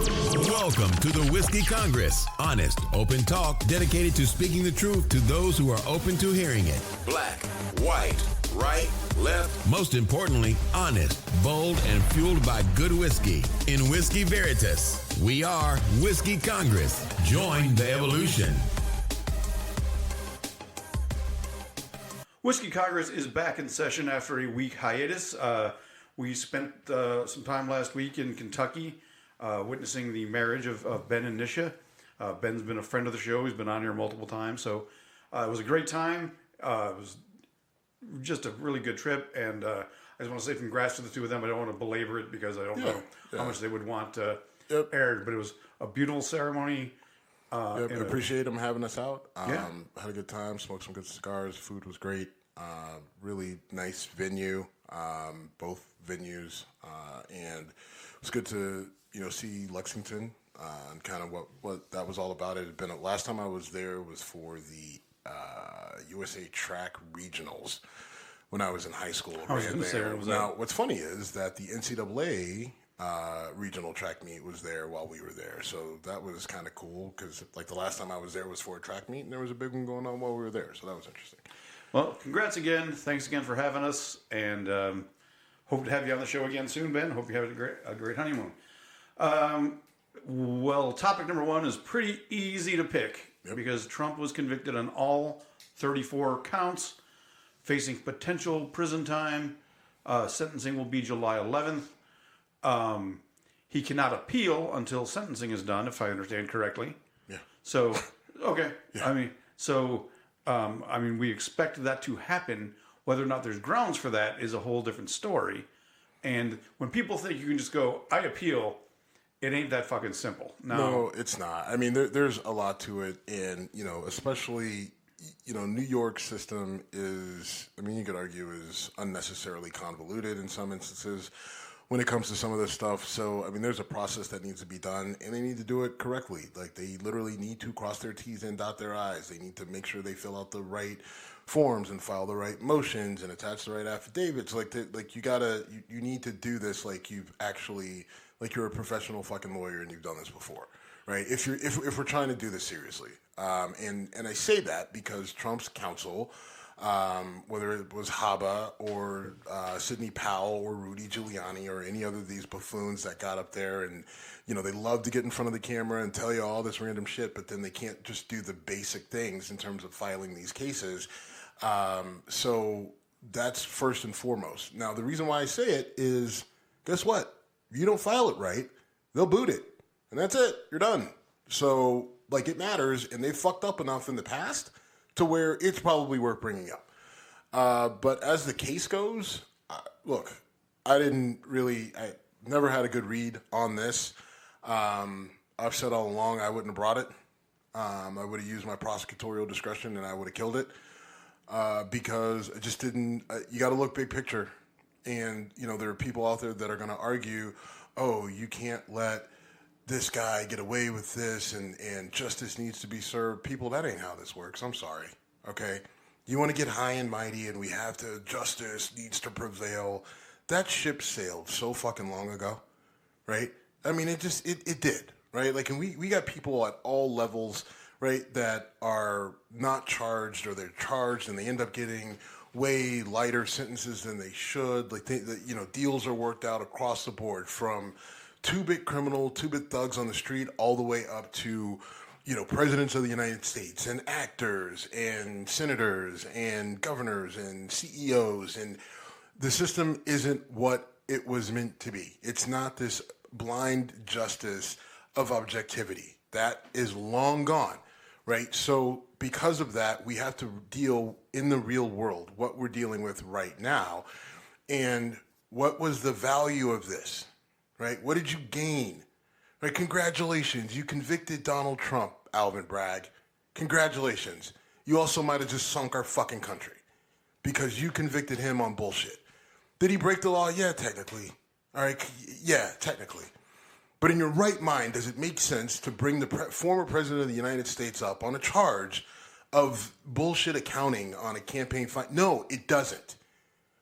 Welcome to the Whiskey Congress. Honest, open talk dedicated to speaking the truth to those who are open to hearing it. Black, white, right, left. Most importantly, honest, bold, and fueled by good whiskey. In Whiskey Veritas, we are Whiskey Congress. Join the evolution. Whiskey Congress is back in session after a week hiatus. We spent some time last week in Kentucky witnessing the marriage of Ben and Nisha. Ben's been a friend of the show. He's been on here multiple times. So it was a great time. It was just a really good trip. And I just want to say congrats to the two of them. I don't want to belabor it because I don't know how much they would want aired. But it was a beautiful ceremony. I appreciate them having us out. Had a good time, smoked some good cigars. Food was great. Really nice venue, both venues. And it was good to see Lexington and kind of what that was all about. It had been last time I was there was for the USA Track Regionals when I was in high school. Now, what's funny is that the NCAA regional track meet was there while we were there, so that was kind of cool because the last time I was there was for a track meet, and there was a big one going on while we were there, so that was interesting. Well, congrats again. Thanks again for having us, and hope to have you on the show again soon, Ben. Hope you have a great honeymoon. Well, topic number one is pretty easy to pick because Trump was convicted on all 34 counts, facing potential prison time. Sentencing will be July 11th. He cannot appeal until sentencing is done, if I understand correctly. Yeah. So, okay. Yeah. We expect that to happen. Whether or not there's grounds for that is a whole different story. And when people think you can just go, I appeal, it ain't that fucking simple. No, it's not. I mean, there's a lot to it. And, especially, New York system is, you could argue, is unnecessarily convoluted in some instances when it comes to some of this stuff. So, there's a process that needs to be done, and they need to do it correctly. They literally need to cross their T's and dot their I's. They need to make sure they fill out the right forms and file the right motions and attach the right affidavits. You need to do this you're a professional fucking lawyer and you've done this before, right? If we're trying to do this seriously. And I say that because Trump's counsel, whether it was Haba or Sidney Powell or Rudy Giuliani or any other of these buffoons that got up there and, they love to get in front of the camera and tell you all this random shit, but then they can't just do the basic things in terms of filing these cases. So that's first and foremost. Now, the reason why I say it is, guess what? If you don't file it right, they'll boot it. And that's it. You're done. So, it matters, and they fucked up enough in the past to where it's probably worth bringing up. But as the case goes, look, I never had a good read on this. I've said all along I wouldn't have brought it. I would have used my prosecutorial discretion and I would have killed it because I just didn't. You got to look big picture. And, there are people out there that are going to argue, oh, you can't let this guy get away with this and justice needs to be served. People, that ain't how this works. I'm sorry. Okay? You want to get high and mighty and we have to, justice needs to prevail. That ship sailed so fucking long ago, right? It did, right? And we got people at all levels, right, that are not charged or they're charged and they end up getting way lighter sentences than they should. Deals are worked out across the board from two-bit criminal, two-bit thugs on the street, all the way up to, presidents of the United States and actors and senators and governors and CEOs. And the system isn't what it was meant to be. It's not this blind justice of objectivity. That is long gone, right? So because of that, we have to deal in the real world, what we're dealing with right now. And what was the value of this, right? What did you gain? Right? Congratulations. You convicted Donald Trump, Alvin Bragg. Congratulations. You also might have just sunk our fucking country because you convicted him on bullshit. Did he break the law? Yeah, technically. All right. Yeah, technically. But in your right mind, does it make sense to bring the former president of the United States up on a charge of bullshit accounting on a campaign fight? No, it doesn't.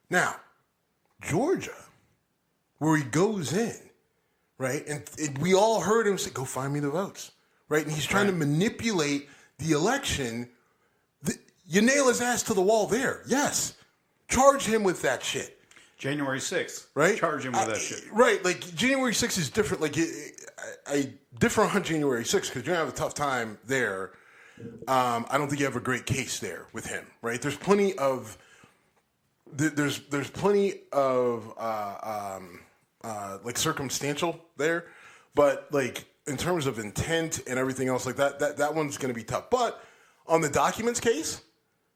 Now, Georgia, where he goes in, right? And we all heard him say, go find me the votes, right? And he's trying to manipulate the election. You nail his ass to the wall there. Yes. Charge him with that shit. January 6th. Right? Charge him with that shit. Right. Like, January 6th is different. Like, I differ on January 6th because you're going to have a tough time there. I don't think you have a great case there with him, right? There's plenty of... There's plenty of like circumstantial there, but like in terms of intent and everything else like that one's going to be tough. But on the documents case,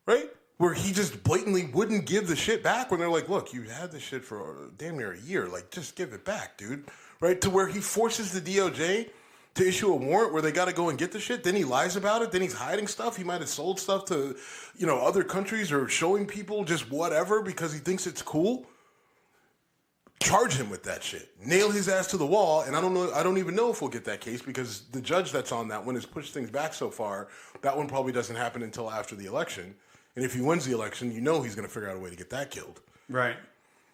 right, where he just blatantly wouldn't give the shit back when they're like, look, you had this shit for damn near a year, like just give it back, dude, right? To where he forces the DOJ to issue a warrant where they got to go and get the shit. Then he lies about it. Then he's hiding stuff. He might have sold stuff to, other countries or showing people just whatever because he thinks it's cool. Charge him with that shit. Nail his ass to the wall. And I don't even know if we'll get that case because the judge that's on that one has pushed things back so far. That one probably doesn't happen until after the election. And if he wins the election, he's going to figure out a way to get that killed. Right.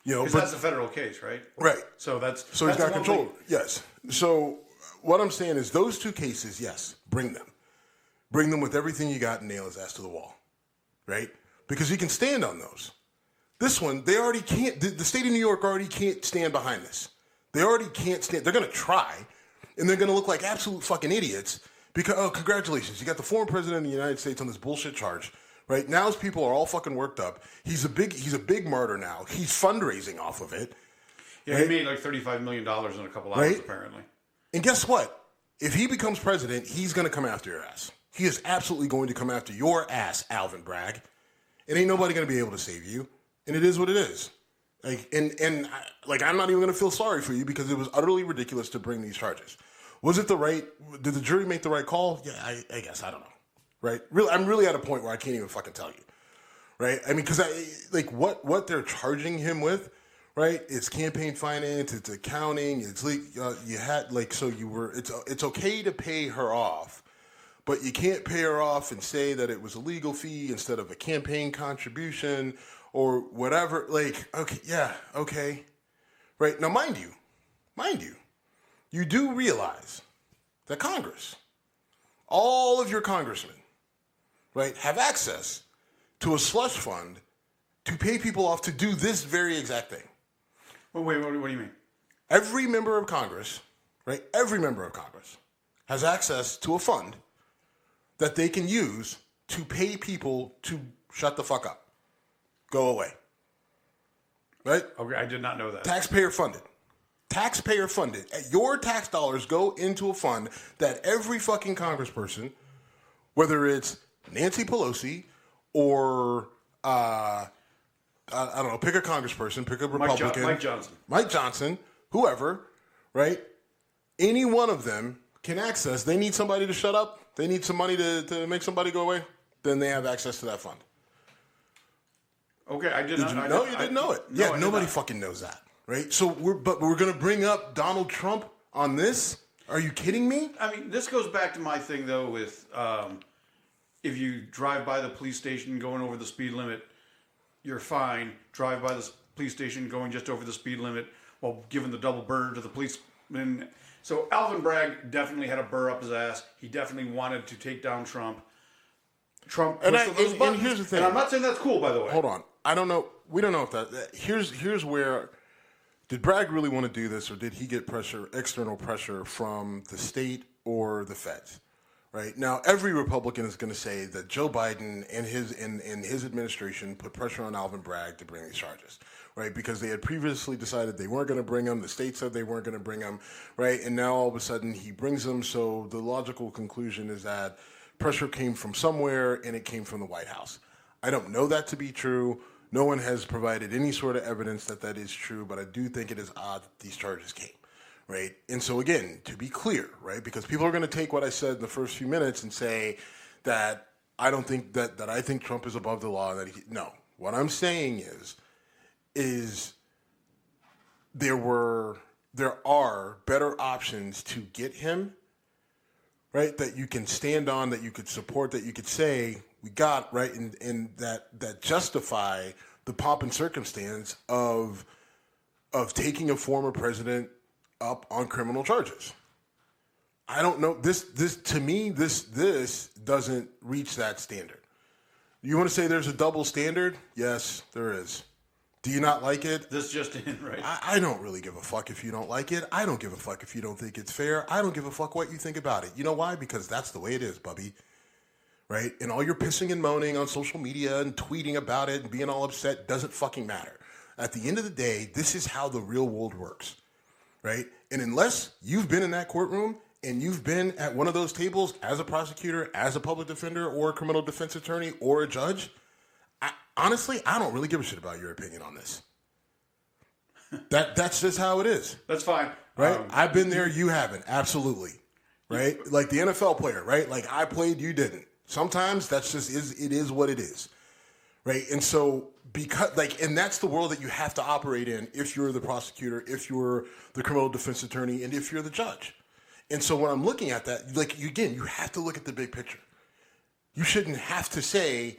Because that's a federal case, right? Right. So he's got control. Yes. So what I'm saying is those two cases, yes, bring them. Bring them with everything you got and nail his ass to the wall, right? Because he can stand on those. This one, they already can't. The state of New York already can't stand behind this. They already can't stand. They're going to try, and they're going to look like absolute fucking idiots because, congratulations, you got the former president of the United States on this bullshit charge, right? Now his people are all fucking worked up. He's a big martyr now. He's fundraising off of it. Yeah, right? He made like $35 million in a couple hours, apparently. And guess what? If he becomes president, he's going to come after your ass. He is absolutely going to come after your ass, Alvin Bragg. And ain't nobody going to be able to save you. And it is what it is. Like, I'm not even going to feel sorry for you because it was utterly ridiculous to bring these charges. Was it did the jury make the right call? Yeah, I guess. I don't know. Right? Really, I'm really at a point where I can't even fucking tell you. Right? I mean, because what they're charging him with, right? It's campaign finance, it's accounting, it's like it's okay to pay her off, but you can't pay her off and say that it was a legal fee instead of a campaign contribution or whatever. Like, okay, yeah, okay. Right? Now, mind you, you do realize that Congress, all of your congressmen, right, have access to a slush fund to pay people off to do this very exact thing. Well, wait, what do you mean? Every member of Congress, right? Every member of Congress has access to a fund that they can use to pay people to shut the fuck up. Go away. Right? Okay, I did not know that. Taxpayer funded. Taxpayer funded. Your tax dollars go into a fund that every fucking congressperson, whether it's Nancy Pelosi or I don't know, pick a congressperson, pick a Republican. Mike Johnson, whoever, right? Any one of them can access. They need somebody to shut up. They need some money to make somebody go away. Then they have access to that fund. Okay, I did not know. You didn't know it. Yeah, nobody fucking knows that, right? So we're going to bring up Donald Trump on this? Are you kidding me? I mean, this goes back to my thing, though, with if you drive by the police station going over the speed limit, you're fine. Drive by the police station going just over the speed limit while giving the double bird to the policeman. So Alvin Bragg definitely had a burr up his ass. He definitely wanted to take down Trump. Trump pushed those buttons. And here's the thing. And I'm not saying that's cool, by the way. Hold on. I don't know. We don't know if that. Here's where. Did Bragg really want to do this, or did he get external pressure from the state or the feds? Right now, every Republican is going to say that Joe Biden and his administration put pressure on Alvin Bragg to bring these charges, right? Because they had previously decided they weren't going to bring them. The state said they weren't going to bring them, right? And now all of a sudden he brings them. So the logical conclusion is that pressure came from somewhere and it came from the White House. I don't know that to be true. No one has provided any sort of evidence that is true, but I do think it is odd that these charges came. Right. And so, again, to be clear, right, because people are going to take what I said in the first few minutes and say that I don't think that I think Trump is above the law. No, what I'm saying is there are better options to get him, right, that you can stand on, that you could support, that you could say we got, right, and that justify the pomp and circumstance of taking a former president up on criminal charges. I don't know. This to me, this doesn't reach that standard. You want to say there's a double standard? Yes, there is. Do you not like it? This just in, right? I don't really give a fuck if you don't like it. I don't give a fuck if you don't think it's fair. I don't give a fuck what you think about it. You know why? Because that's the way it is, Bubby. Right? And all your pissing and moaning on social media and tweeting about it and being all upset doesn't fucking matter. At the end of the day, this is how the real world works. Right? And unless you've been in that courtroom and you've been at one of those tables as a prosecutor, as a public defender, or a criminal defense attorney, or a judge, honestly, I don't really give a shit about your opinion on this. That's just how it is. That's fine. Right? I've been there, you haven't. Absolutely. Right? Like the NFL player, right? Like I played, you didn't. Sometimes that's just it is what it is. Right? And so and that's the world that you have to operate in if you're the prosecutor, if you're the criminal defense attorney, and if you're the judge. And so when I'm looking at that, like again, you have to look at the big picture. You shouldn't have to say,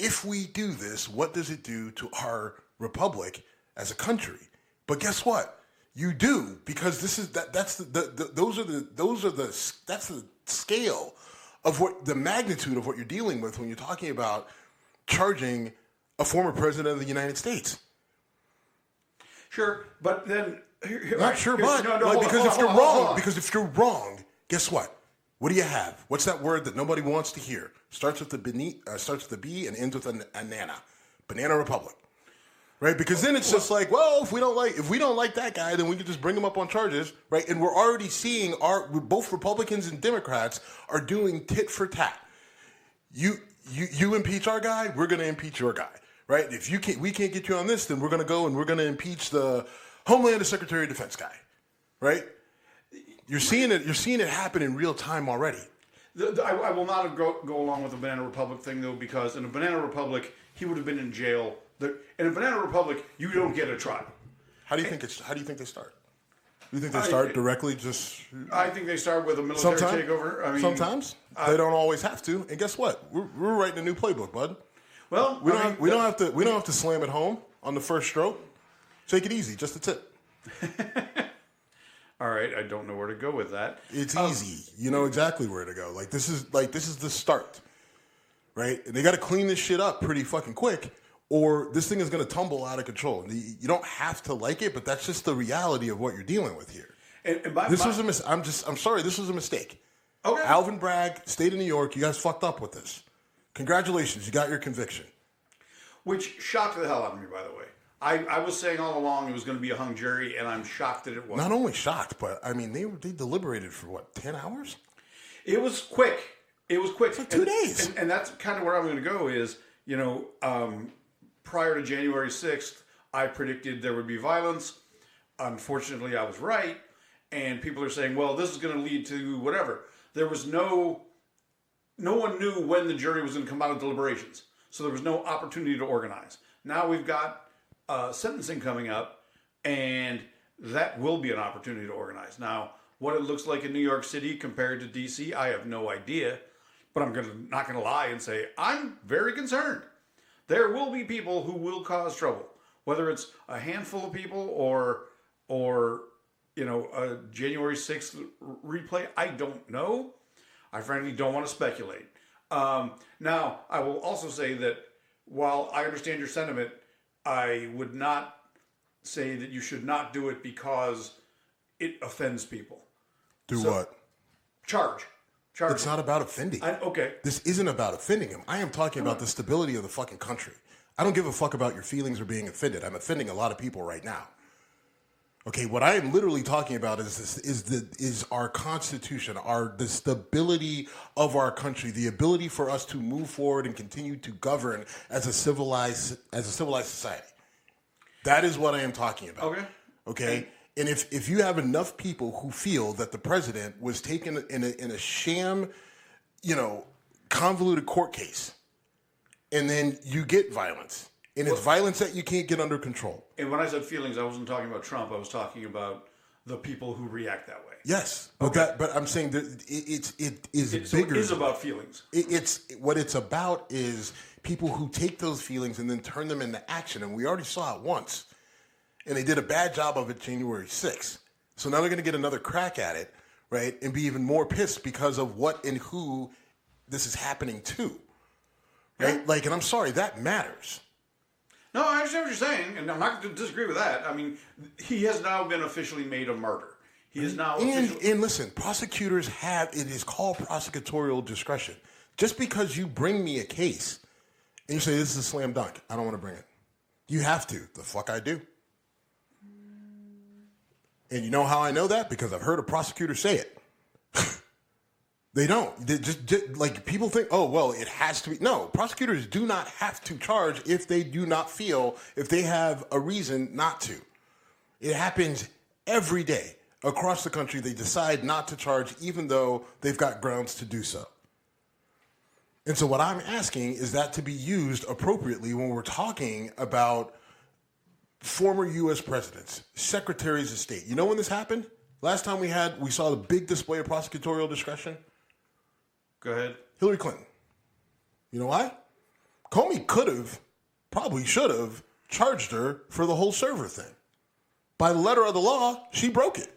if we do this, what does it do to our republic as a country? But guess what? You do, because this is that's the scale of what the magnitude of what you're dealing with when you're talking about charging a former president of the United States. Sure, but then because if you're wrong, guess what? What do you have? What's that word that nobody wants to hear? Starts with the B and ends with a nana. Banana Republic. Right? Because then it's just like, well, if we don't like that guy, then we can just bring him up on charges, right? And we're already seeing both Republicans and Democrats are doing tit for tat. You impeach our guy, we're going to impeach your guy, right? If we can't get you on this, then we're going to go and we're going to impeach the Homeland Secretary of Defense guy, right? You're seeing it happen in real time already. I will not go along with the Banana Republic thing, though, because in a Banana Republic, he would have been in jail. In a Banana Republic, you don't get a trial. How do you think they start? Do you think they start directly just... I think they start with a military takeover. Sometimes. They don't always have to. And guess what? We're writing a new playbook, bud. Well, we don't have to slam it home on the first stroke. Take it easy, just a tip. All right, I don't know where to go with that. It's easy. You know exactly where to go. This is the start, right? And they got to clean this shit up pretty fucking quick, or this thing is going to tumble out of control. And you don't have to like it, but that's just the reality of what you're dealing with here. I'm sorry, this was a mistake. Okay. Alvin Bragg, State of New York, you guys fucked up with this. Congratulations, you got your conviction. Which shocked the hell out of me, by the way. I was saying all along it was going to be a hung jury, and I'm shocked that it wasn't. Not only shocked, but I mean, they deliberated for 10 hours? It was quick. It's like 2 days. And that's kind of where I'm going to go is, prior to January 6th, I predicted there would be violence. Unfortunately, I was right. And people are saying, well, this is going to lead to whatever. There was no one knew when the jury was going to come out of deliberations. So there was no opportunity to organize. Now we've got sentencing coming up, and that will be an opportunity to organize. Now, what it looks like in New York City compared to D.C., I have no idea. But I'm not going to lie and say I'm very concerned. There will be people who will cause trouble, whether it's a handful of people or a January 6th replay. I don't know. I frankly don't want to speculate. Now, I will also say that while I understand your sentiment, I would not say that you should not do it because it offends people. What? Charge. It's not about offending. Okay. This isn't about offending him. I am talking about the stability of the fucking country. I don't give a fuck about your feelings or being offended. I'm offending a lot of people right now. Okay, what I am literally talking about is our Constitution, the stability of our country, the ability for us to move forward and continue to govern as a civilized society. That is what I am talking about. Okay. And if you have enough people who feel that the president was taken in a sham, convoluted court case, and then you get violence. And it's violence that you can't get under control. And when I said feelings, I wasn't talking about Trump. I was talking about the people who react that way. Yes, but I'm saying that it is bigger. So it is about feelings. What it's about is people who take those feelings and then turn them into action. And we already saw it once, and they did a bad job of it January 6th. So now they're going to get another crack at it, right? And be even more pissed because of what and who this is happening to, right? Yeah. Like, and I'm sorry, that matters. No, I understand what you're saying, and I'm not going to disagree with that. I mean, he has now been officially made a martyr. He is now And listen, prosecutors it is called prosecutorial discretion. Just because you bring me a case and you say this is a slam dunk, I don't want to bring it. You have to. The fuck I do. And you know how I know that? Because I've heard a prosecutor say it. They don't. They just like people think, oh, well, it has to be. No, prosecutors do not have to charge if they do not feel, if they have a reason not to. It happens every day across the country. They decide not to charge even though they've got grounds to do so. And so what I'm asking is that to be used appropriately when we're talking about former U.S. presidents, secretaries of state. You know when this happened? Last time we saw the big display of prosecutorial discretion? Go ahead. Hillary Clinton. You know why? Comey probably should have, charged her for the whole server thing. By the letter of the law, she broke it.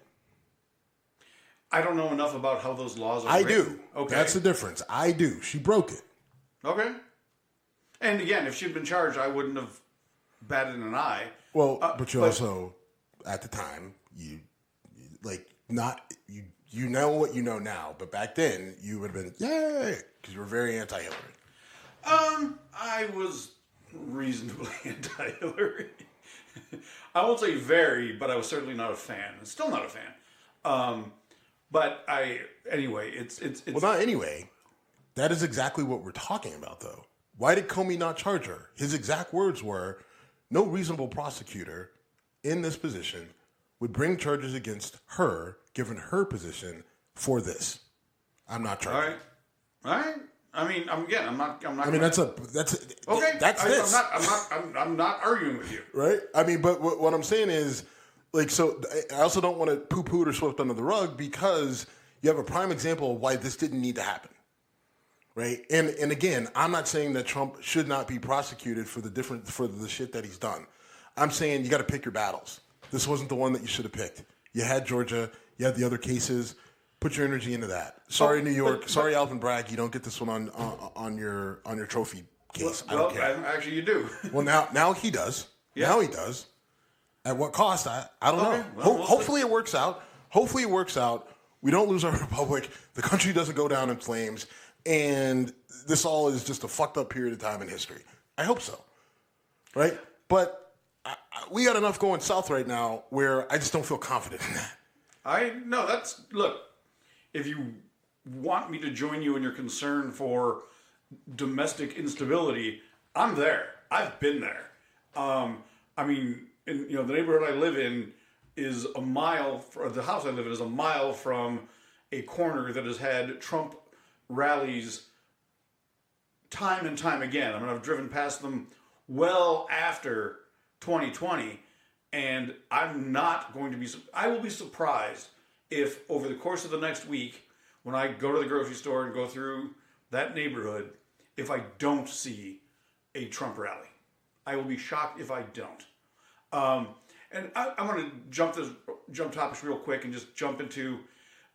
I don't know enough about how those laws are I written. do. Okay. That's the difference. I do. She broke it. Okay. And again, if she'd been charged, I wouldn't have batted an eye. Well, but you also, at the time, you know what you know now, but back then you would have been, yay, because you were very anti-Hillary. I was reasonably anti-Hillary. I won't say very, but I was certainly not a fan. Still not a fan. But anyway, it's Well, not anyway. That is exactly what we're talking about, though. Why did Comey not charge her? His exact words were, no reasonable prosecutor in this position would bring charges against her, given her position, for this. I'm not charging. All right. I mean, I'm not. I mean, that's okay. That's this. I'm not arguing with you. Right? I mean, but what I'm saying is, like, so I also don't want to poo-poo it or swept under the rug because you have a prime example of why this didn't need to happen. Right? And again, I'm not saying that Trump should not be prosecuted for the shit that he's done. I'm saying you got to pick your battles. This wasn't the one that you should have picked. You had Georgia. You had the other cases. Put your energy into that. Sorry, New York. Sorry, Alvin Bragg. You don't get this one on your trophy case. I don't care. Actually, you do. Well, now he does. Yeah. Now he does. At what cost? I don't know. Well, hopefully it works out. Hopefully it works out. We don't lose our republic. The country doesn't go down in flames. And this all is just a fucked up period of time in history. I hope so. Right? But we got enough going south right now where I just don't feel confident in that. Look, if you want me to join you in your concern for domestic instability, I'm there. I've been there. I mean, the neighborhood I live in is the house I live in is a mile from a corner that has had Trump rallies time and time again. I mean, I've driven past them well after 2020, and I will be surprised if over the course of the next week, when I go to the grocery store and go through that neighborhood, if I don't see a Trump rally. I will be shocked if I don't. And I want to jump topics real quick and just jump into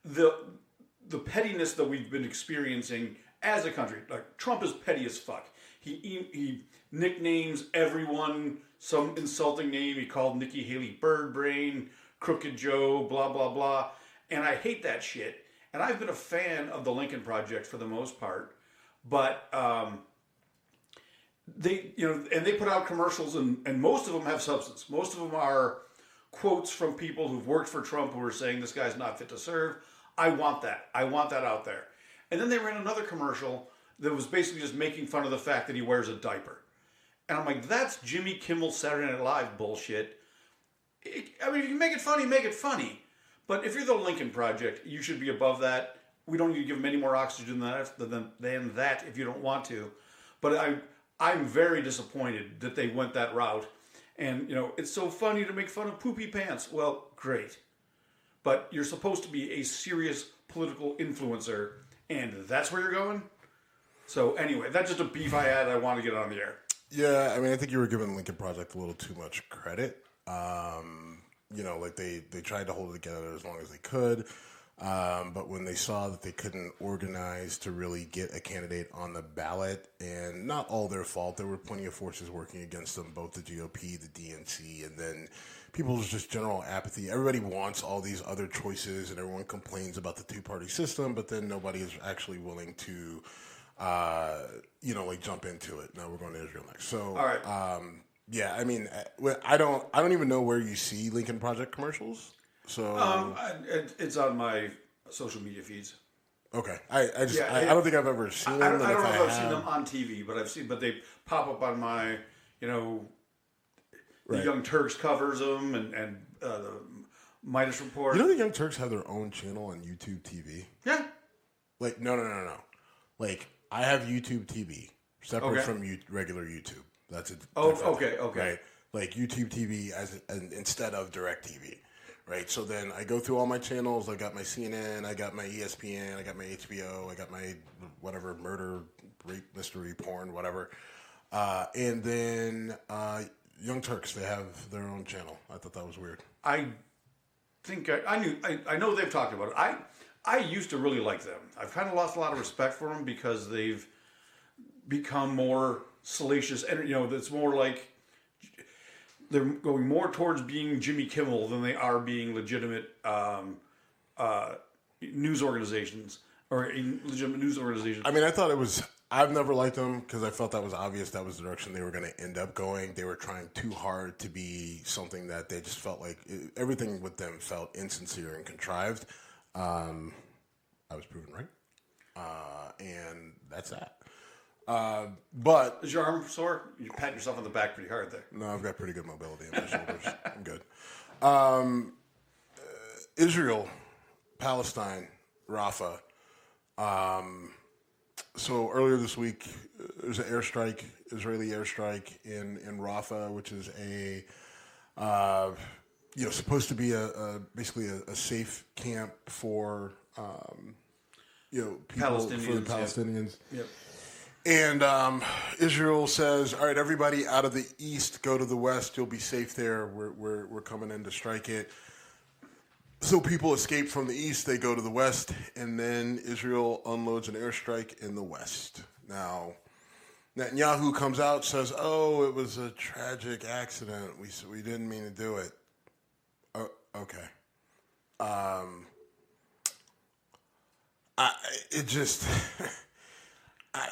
the pettiness that we've been experiencing as a country. Like, Trump is petty as fuck. He nicknames everyone some insulting name. He called Nikki Haley bird brain, crooked Joe, blah, blah, blah. And I hate that shit. And I've been a fan of the Lincoln Project for the most part. But they put out commercials, and most of them have substance. Most of them are quotes from people who've worked for Trump who are saying this guy's not fit to serve. I want that. I want that out there. And then they ran another commercial that was basically just making fun of the fact that he wears a diaper. And I'm like, that's Jimmy Kimmel's Saturday Night Live bullshit. I mean, if you make it funny, make it funny. But if you're the Lincoln Project, you should be above that. We don't need to give them any more oxygen than that if you don't want to. But I'm very disappointed that they went that route. And, it's so funny to make fun of poopy pants. Well, great. But you're supposed to be a serious political influencer, and that's where you're going? So anyway, that's just a beef I had. I want to get on the air. Yeah, I mean, I think you were giving the Lincoln Project a little too much credit. like they tried to hold it together as long as they could. But when they saw that they couldn't organize to really get a candidate on the ballot, and not all their fault, there were plenty of forces working against them, both the GOP, the DNC, and then people's just general apathy. Everybody wants all these other choices, and everyone complains about the two-party system, but then nobody is actually willing to, jump into it. Now we're going to Israel next. So, all right. Yeah, I mean, I don't even know where you see Lincoln Project commercials. So it's on my social media feeds. Okay, I don't think I've ever seen them. I don't know if I've seen them on TV, but they pop up on my, the Young Turks covers them, and the Midas Report. The Young Turks have their own channel on YouTube TV. Yeah. Like no. Like I have YouTube TV separate from regular YouTube. That's it. Okay. Right. Like YouTube TV instead of Direct TV. Right, so then I go through all my channels. I got my CNN, I got my ESPN, I got my HBO, I got my whatever murder, rape, mystery, porn, whatever. And then Young Turks, they have their own channel. I thought that was weird. I think I know they've talked about it. I used to really like them. I've kind of lost a lot of respect for them because they've become more salacious, and it's more like. They're going more towards being Jimmy Kimmel than they are being legitimate news organizations or legitimate news organizations. I mean, I've never liked them because I felt that was obvious that was the direction they were going to end up going. They were trying too hard to be something that they just felt like everything with them felt insincere and contrived. I was proven right. And that's that. But is your arm sore? You pat yourself on the back pretty hard there. No, I've got pretty good mobility in my shoulders. I'm good. Israel, Palestine, Rafah. So earlier this week, there's an Israeli airstrike in Rafah, which is supposed to be basically a safe camp for people, Palestinians, for the Palestinians. Yep. And Israel says, "All right, everybody out of the east, go to the west. You'll be safe there. We're coming in to strike it." So people escape from the east. They go to the west, and then Israel unloads an airstrike in the west. Now, Netanyahu comes out, says, "Oh, it was a tragic accident. We didn't mean to do it." Okay.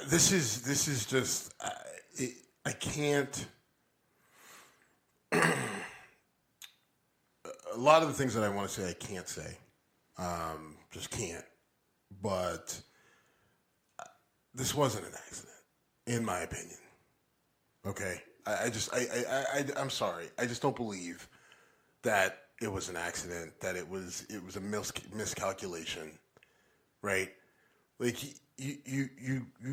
This is just I can't. A lot of the things that I want to say I can't say, just can't. But this wasn't an accident, in my opinion. Okay, I'm sorry. I just don't believe that it was an accident. That it was a miscalculation, right? Like you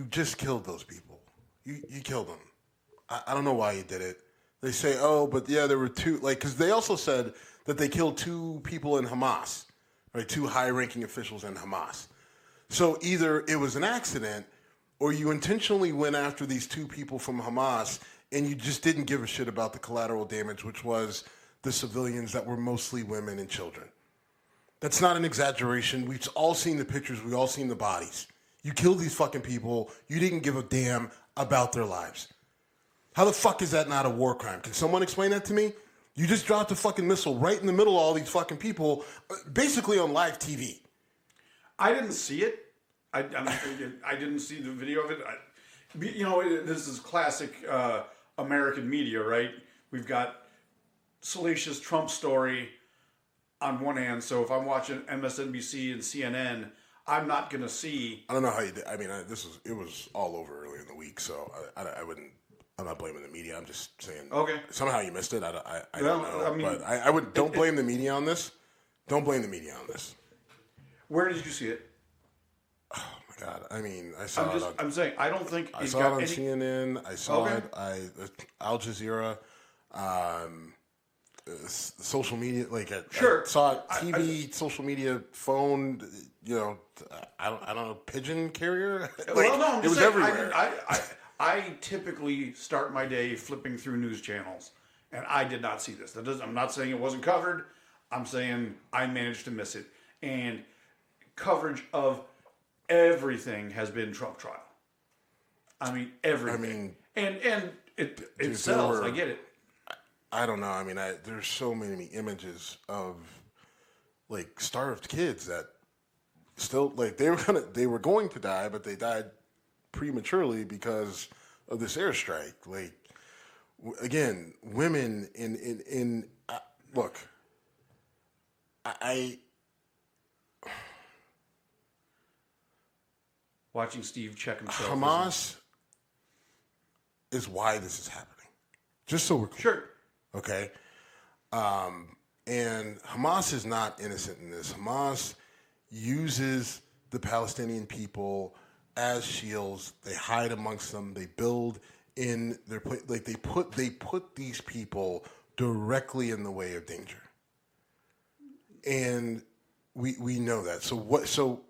just killed those people. You killed them. I don't know why you did it. They say, oh, but yeah, there were two. Like, because they also said that they killed two people in Hamas, right? Two high-ranking officials in Hamas. So either it was an accident, or you intentionally went after these two people from Hamas, and you just didn't give a shit about the collateral damage, which was the civilians that were mostly women and children. That's not an exaggeration. We've all seen the pictures. We've all seen the bodies. You killed these fucking people. You didn't give a damn about their lives. How the fuck is that not a war crime? Can someone explain that to me? You just dropped a fucking missile right in the middle of all these fucking people, basically on live TV. I didn't see it. I didn't see the video of it. This is classic American media, right? We've got salacious Trump story on one hand. So if I'm watching MSNBC and CNN, I'm not going to see. I don't know how you did. I mean, it was all over earlier in the week, so I wouldn't. I'm not blaming the media. I'm just saying. Okay. Somehow you missed it. I don't know. I mean, but I would. Don't blame the media on this. Don't blame the media on this. Where did you see it? Oh my God! I mean, I saw it. I'm saying I don't think I saw it on CNN. I saw it. Al Jazeera. Social media, like I saw it, TV, social media, phone. I don't know, pigeon carrier. It was everywhere. I typically start my day flipping through news channels, and I did not see this. I'm not saying it wasn't covered. I'm saying I managed to miss it. And coverage of everything has been Trump trial. I mean, everything. And it sells. I get it. I don't know. I mean, there's so many images of like starved kids that still like they were going to die, but they died prematurely because of this airstrike. Like again, women in look. I watching Steve check himself. Hamas is why this is happening. Just so we're clear. Sure. Okay. And Hamas is not innocent in this. Hamas uses the Palestinian people as shields. They hide amongst them. They build in their place. Like they put these people directly in the way of danger. And we know that. So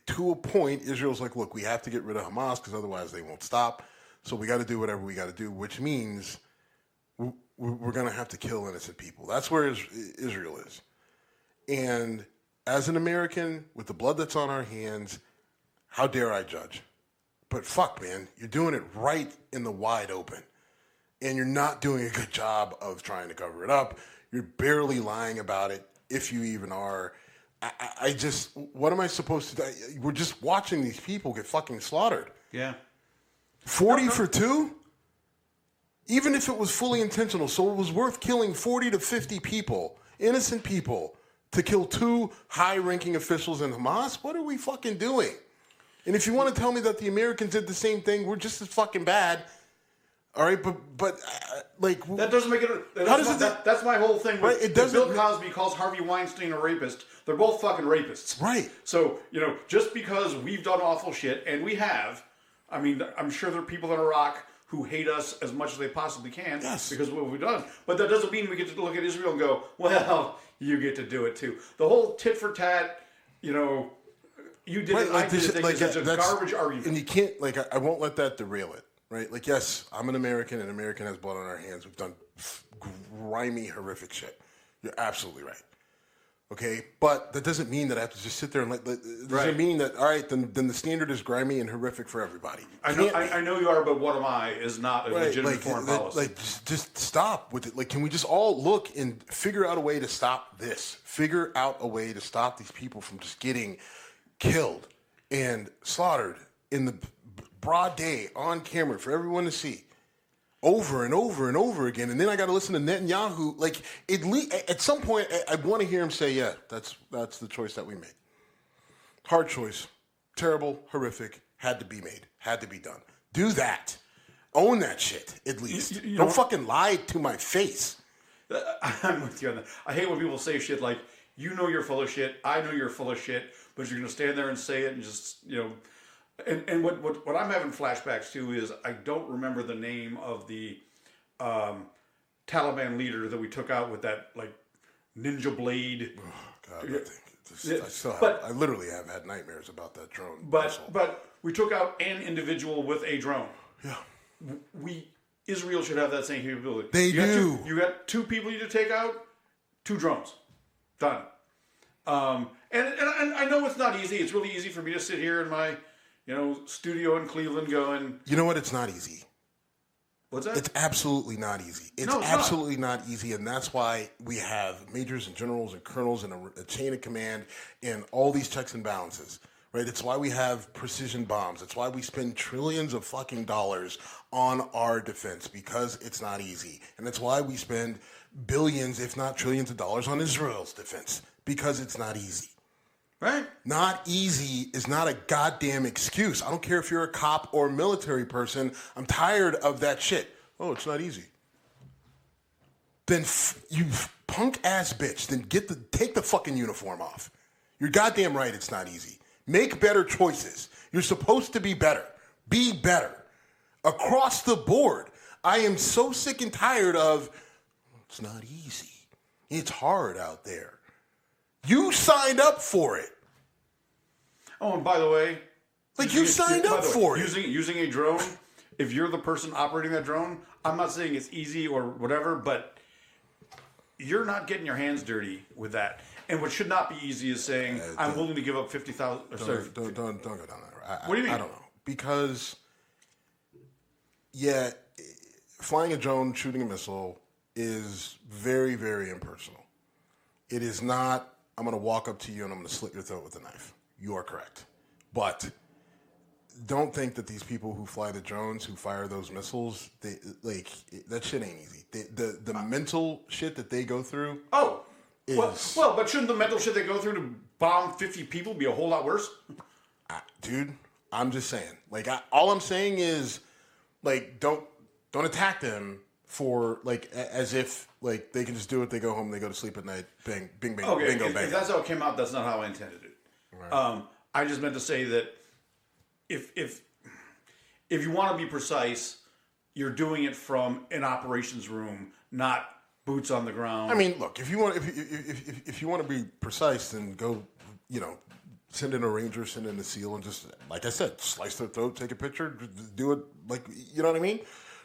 to a point, Israel's like, look, we have to get rid of Hamas because otherwise they won't stop. So we got to do whatever we got to do, which means we're going to have to kill innocent people. That's where Israel is. And as an American, with the blood that's on our hands, how dare I judge? But fuck, man, you're doing it right in the wide open. And you're not doing a good job of trying to cover it up. You're barely lying about it, if you even are. I just, what am I supposed to do? We're just watching these people get fucking slaughtered. Yeah. 40 for 2? Even if it was fully intentional, so it was worth killing 40 to 50 people, innocent people, to kill 2 high-ranking officials in Hamas? What are we fucking doing? And if you want to tell me that the Americans did the same thing, we're just as fucking bad. All right, but like that doesn't make it. That's my whole thing. Right, it doesn't. Bill Cosby calls Harvey Weinstein a rapist. They're both fucking rapists. Right. So just because we've done awful shit, and we have, I mean, I'm sure there are people in Iraq who hate us as much as they possibly can because of what we've done. But that doesn't mean we get to look at Israel and go, well, you get to do it too. The whole tit for tat, you did it, I did it. Like, it's a garbage argument. And you can't, I won't let that derail it, right? Like, yes, I'm an American, and American has blood on our hands. We've done grimy, horrific shit. You're absolutely right. Okay, but that doesn't mean that I have to just sit there and it doesn't mean that, all right, then the standard is grimy and horrific for everybody. I know you are, but what am I is not a legitimate foreign policy. Just stop with it. Like, can we just all look and figure out a way to stop this? Figure out a way to stop these people from just getting killed and slaughtered in the broad day on camera for everyone to see. Over and over and over again, and then I got to listen to Netanyahu. Like, at some point, I want to hear him say, "Yeah, that's the choice that we made. Hard choice, terrible, horrific, had to be made, had to be done. Do that, own that shit at least. Don't fucking lie to my face." I'm with you on that. I hate when people say shit like, you're full of shit. I know you're full of shit, but you're gonna stand there and say it and just And what I'm having flashbacks to is I don't remember the name of the Taliban leader that we took out with that ninja blade. Oh, God, I literally have had nightmares about that drone. But we took out an individual with a drone. Yeah. Israel should have that same capability. They do. You got 2 people you need to take out, 2 drones. Done. And I know it's not easy. It's really easy for me to sit here in my studio in Cleveland going... You know what? It's not easy. What's that? It's absolutely not easy. It's absolutely not easy, and that's why we have majors and generals and colonels and a chain of command and all these checks and balances, right? It's why we have precision bombs. It's why we spend trillions of fucking dollars on our defense, because it's not easy. And it's why we spend billions, if not trillions of dollars on Israel's defense, because it's not easy. Right. Not easy is not a goddamn excuse. I don't care if you're a cop or a military person. I'm tired of that shit. Oh, it's not easy. Then you punk ass bitch. Then take the fucking uniform off. You're goddamn right. It's not easy. Make better choices. You're supposed to be better. Be better. Across the board. I am so sick and tired of. It's not easy. It's hard out there. You signed up for it. Oh, and by the way... you signed up for it. Using a drone, if you're the person operating that drone, I'm not saying it's easy or whatever, but you're not getting your hands dirty with that. And what should not be easy is saying, I'm willing to give up 50,000. Don't go down that road. What do you mean? I don't know. Because, yeah, flying a drone, shooting a missile is very, very impersonal. It is not, I'm going to walk up to you and I'm going to slit your throat with a knife. You are correct. But don't think that these people who fly the drones, who fire those missiles, that shit ain't easy. The mental shit that they go through. Oh, but shouldn't the mental shit they go through to bomb 50 people be a whole lot worse? Dude, I'm just saying. All I'm saying is, don't attack them for as if they can just do it. They go home, they go to sleep at night. Bang, bing, bang, okay, bingo, bang. If that's how it came out, that's not how I intended it. Right. I just meant to say that if you want to be precise, you're doing it from an operations room, not boots on the ground. I mean, look, if you want to be precise, then go, send in a ranger, send in a SEAL, and just, like I said, slice their throat, take a picture, do it, you know what I mean?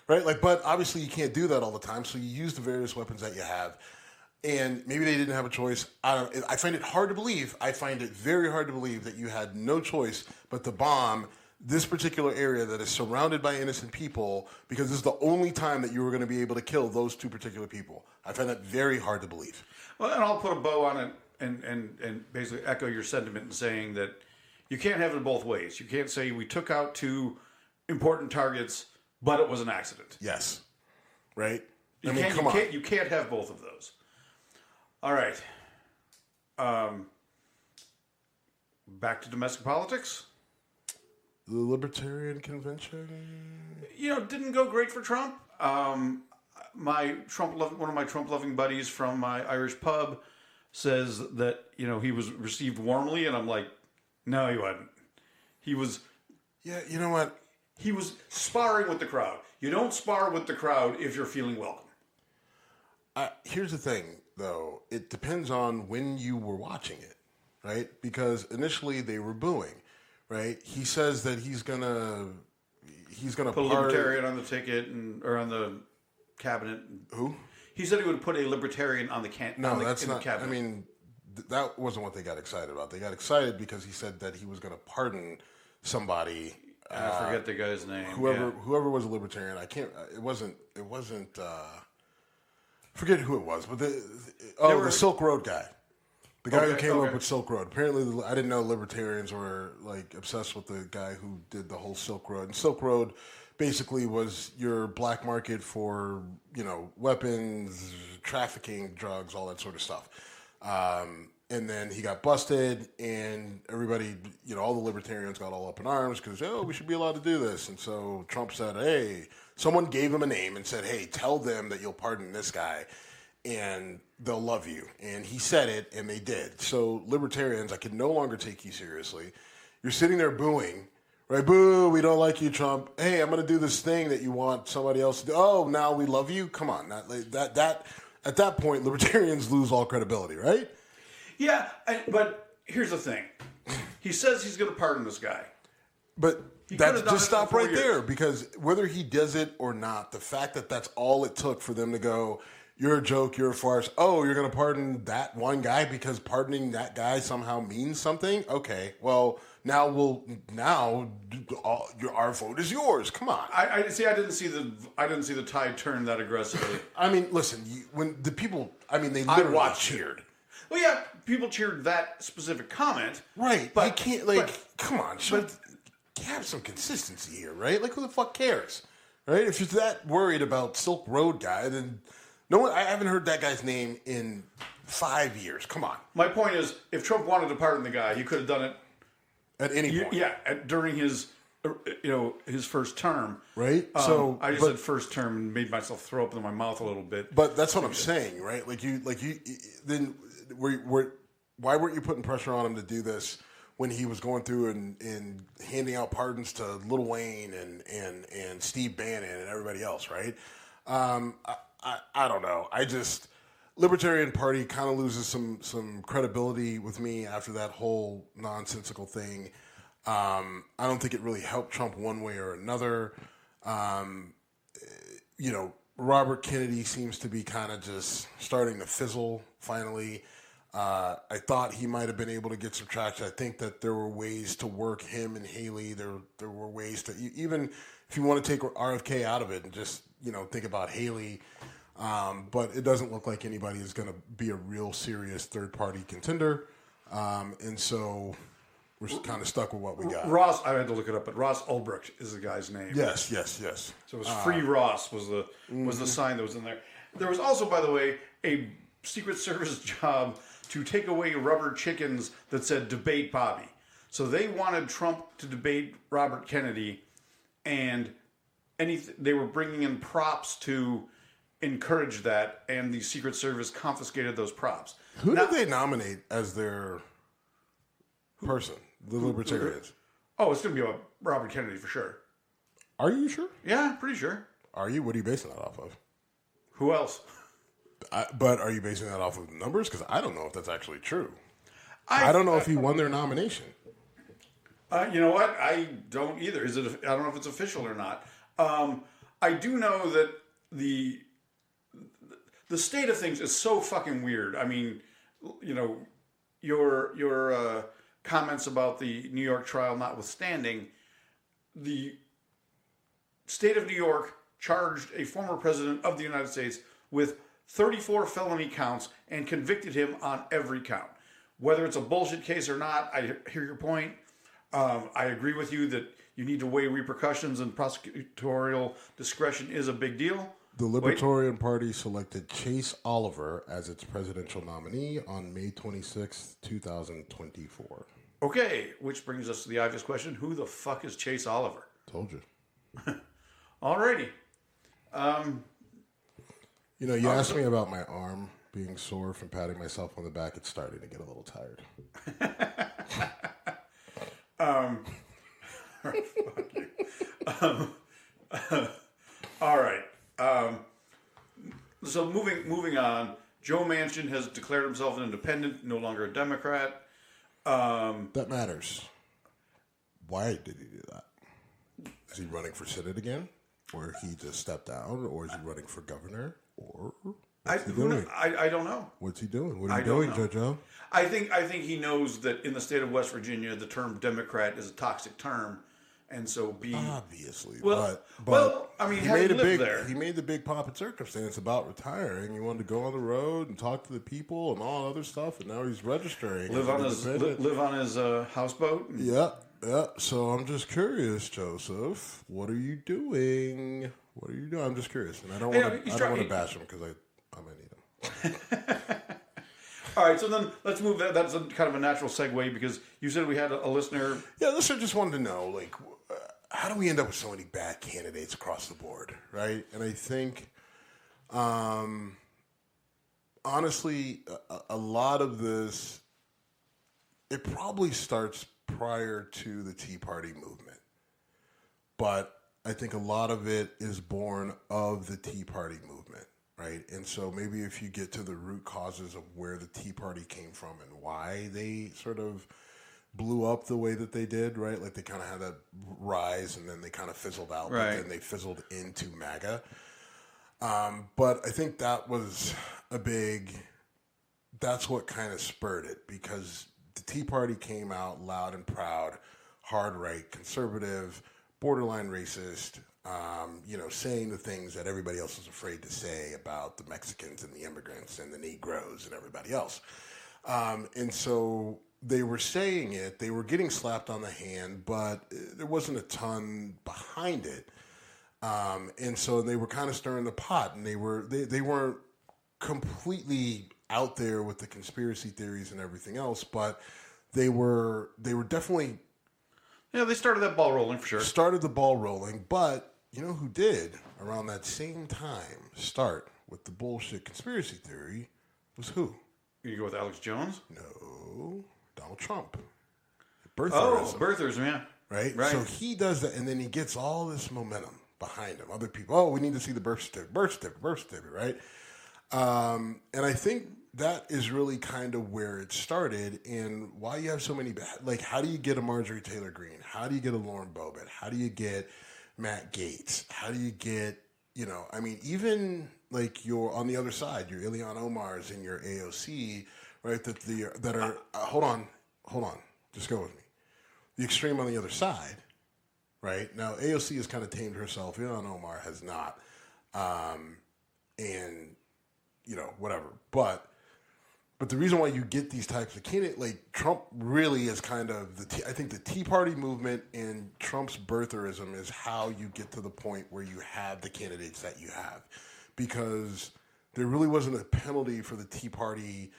Right? But obviously you can't do that all the time, so you use the various weapons that you have. And maybe they didn't have a choice. I find it hard to believe. I find it very hard to believe that you had no choice but to bomb this particular area that is surrounded by innocent people because this is the only time that you were going to be able to kill those two particular people. I find that very hard to believe. Well, and I'll put a bow on it and basically echo your sentiment in saying that you can't have it both ways. You can't say we took out two important targets, but it was an accident. Yes. Right? You can't have both of those. All right. Back to domestic politics. The Libertarian Convention? Didn't go great for Trump. One of my Trump-loving buddies from my Irish pub says that, he was received warmly, and I'm like, no, he wasn't. He was... Yeah, you know what? He was sparring with the crowd. You don't spar with the crowd if you're feeling welcome. Here's the thing, though. It depends on when you were watching it, right? Because initially they were booing, right? He says that he's gonna put a libertarian on the ticket or on the cabinet. Who? He said he would put a libertarian on the cabinet. No, that's not. I mean, that wasn't what they got excited about. They got excited because he said that he was going to pardon somebody. I forget the guy's name. Whoever was a libertarian, I can't. It wasn't. Forget who it was, but the Silk Road guy, the guy who came up with Silk Road. Apparently, I didn't know libertarians were obsessed with the guy who did the whole Silk Road. And Silk Road basically was your black market for weapons, trafficking, drugs, all that sort of stuff. And then he got busted, and everybody, all the libertarians got all up in arms because, we should be allowed to do this. And so Trump said, hey, someone gave him a name and said, hey, tell them that you'll pardon this guy, and they'll love you. And he said it, and they did. So libertarians, I can no longer take you seriously. You're sitting there booing, right? Boo, we don't like you, Trump. Hey, I'm going to do this thing that you want somebody else to do. Oh, now we love you? Come on. That at that point, libertarians lose all credibility, right? Yeah, but here's the thing. He says he's going to pardon this guy. But just stop right there, because whether he does it or not, the fact that that's all it took for them to go, you're a joke, you're a farce. Oh, you're going to pardon that one guy because pardoning that guy somehow means something? Okay, well, our vote is yours. Come on. I didn't see the tide turn that aggressively. I mean, listen, when the people, they literally cheered. Well, yeah, people cheered that specific comment. Right, but you can't, come on, have some consistency here, right? Who the fuck cares, right? If you're that worried about Silk Road guy, then I haven't heard that guy's name in 5 years. Come on. My point is, if Trump wanted to pardon the guy, he could have done it at any point. Yeah, during his first term. Right. I just said first term and made myself throw up in my mouth a little bit. But that's what I'm saying, right? Then why weren't you putting pressure on him to do this when he was going through and handing out pardons to Lil Wayne and Steve Bannon and everybody else, right? I don't know. Libertarian Party kind of loses some credibility with me after that whole nonsensical thing. I don't think it really helped Trump one way or another. Robert Kennedy seems to be kind of just starting to fizzle finally. I thought he might have been able to get some traction. I think that there were ways to work him and Haley. There were ways to, even if you want to take RFK out of it and just, think about Haley. But it doesn't look like anybody is going to be a real serious third-party contender. And so we're kind of stuck with what we got. Ross, I had to look it up, but Ross Ulbricht is the guy's name. Yes. So it was Free Ross was the sign that was in there. There was also, by the way, a Secret Service job to take away rubber chickens that said "Debate Bobby." So they wanted Trump to debate Robert Kennedy, and they were bringing in props to encourage that, and the Secret Service confiscated those props. Who did they nominate as their person? The Libertarians. Oh, it's going to be about Robert Kennedy for sure. Are you sure? Yeah, pretty sure. Are you? What are you basing that off of? Who else? But are you basing that off of numbers? Because I don't know if that's actually true. I don't know if he won their nomination. You know what? I don't either. I don't know if it's official or not. I do know that the state of things is so fucking weird. I mean, your comments about the New York trial notwithstanding, the state of New York charged a former president of the United States with 34 felony counts and convicted him on every count. Whether it's a bullshit case or not, I hear your point. I agree with you that you need to weigh repercussions, and prosecutorial discretion is a big deal. The Libertarian Party selected Chase Oliver as its presidential nominee on May 26, 2024. Okay, which brings us to the obvious question. Who the fuck is Chase Oliver? Told you. Alrighty. You asked me about my arm being sore from patting myself on the back. It's starting to get a little tired. Fuck you. All right. So moving on, Joe Manchin has declared himself an independent, no longer a Democrat. That matters. Why did he do that? Is he running for Senate again? Or he just stepped down? Or is he running for governor? Or what's he doing? I don't know. What's he doing? What are you doing, JoJo? I think he knows that in the state of West Virginia, the term Democrat is a toxic term. And so obviously, but I mean, he made the big pomp and circumstance about retiring. He wanted to go on the road and talk to the people and all other stuff, and now he's registering. Live on his houseboat. Yeah. So I'm just curious, Joseph. What are you doing? I'm just curious, and I don't want to bash him because I might need him. All right, so then let's move. That's kind of a natural segue because you said we had a listener. Yeah, listener just wanted to know, how do we end up with so many bad candidates across the board, right? And I think, honestly, a lot of this, it probably starts prior to the Tea Party movement. But I think a lot of it is born of the Tea Party movement, right? And so maybe if you get to the root causes of where the Tea Party came from and why they sort of blew up the way that they did, right? Like they kind of had that rise and then they kind of fizzled out, right. But then they fizzled into MAGA. But I think that was that's what kind of spurred it, because the Tea Party came out loud and proud, hard right, conservative, borderline racist, saying the things that everybody else was afraid to say about the Mexicans and the immigrants and the Negroes and everybody else. And so they were saying it, they were getting slapped on the hand, but there wasn't a ton behind it. And so they were kind of stirring the pot, and they weren't completely out there with the conspiracy theories and everything else, but they were definitely... Yeah, they started that ball rolling for sure. Started the ball rolling, but you know who did around that same time start with the bullshit conspiracy theory was who? You go with Alex Jones? No, Donald Trump. Birtherism. Oh, birtherism, yeah. Right? So he does that, and then he gets all this momentum behind him. Other people, we need to see the birth certificate, right? And I think that is really kind of where it started, and why you have so many how do you get a Marjorie Taylor Greene? How do you get a Lauren Boebert? How do you get Matt Gaetz? How do you get I mean, even like your on the other side, your Ilhan Omars and your AOC, right? That are hold on, just go with me. The extreme on the other side, right? Now AOC has kind of tamed herself. Ilhan Omar has not, and whatever. But the reason why you get these types of candidates, like Trump, really is kind of I think the Tea Party movement and Trump's birtherism is how you get to the point where you have the candidates that you have, because there really wasn't a penalty for the Tea Party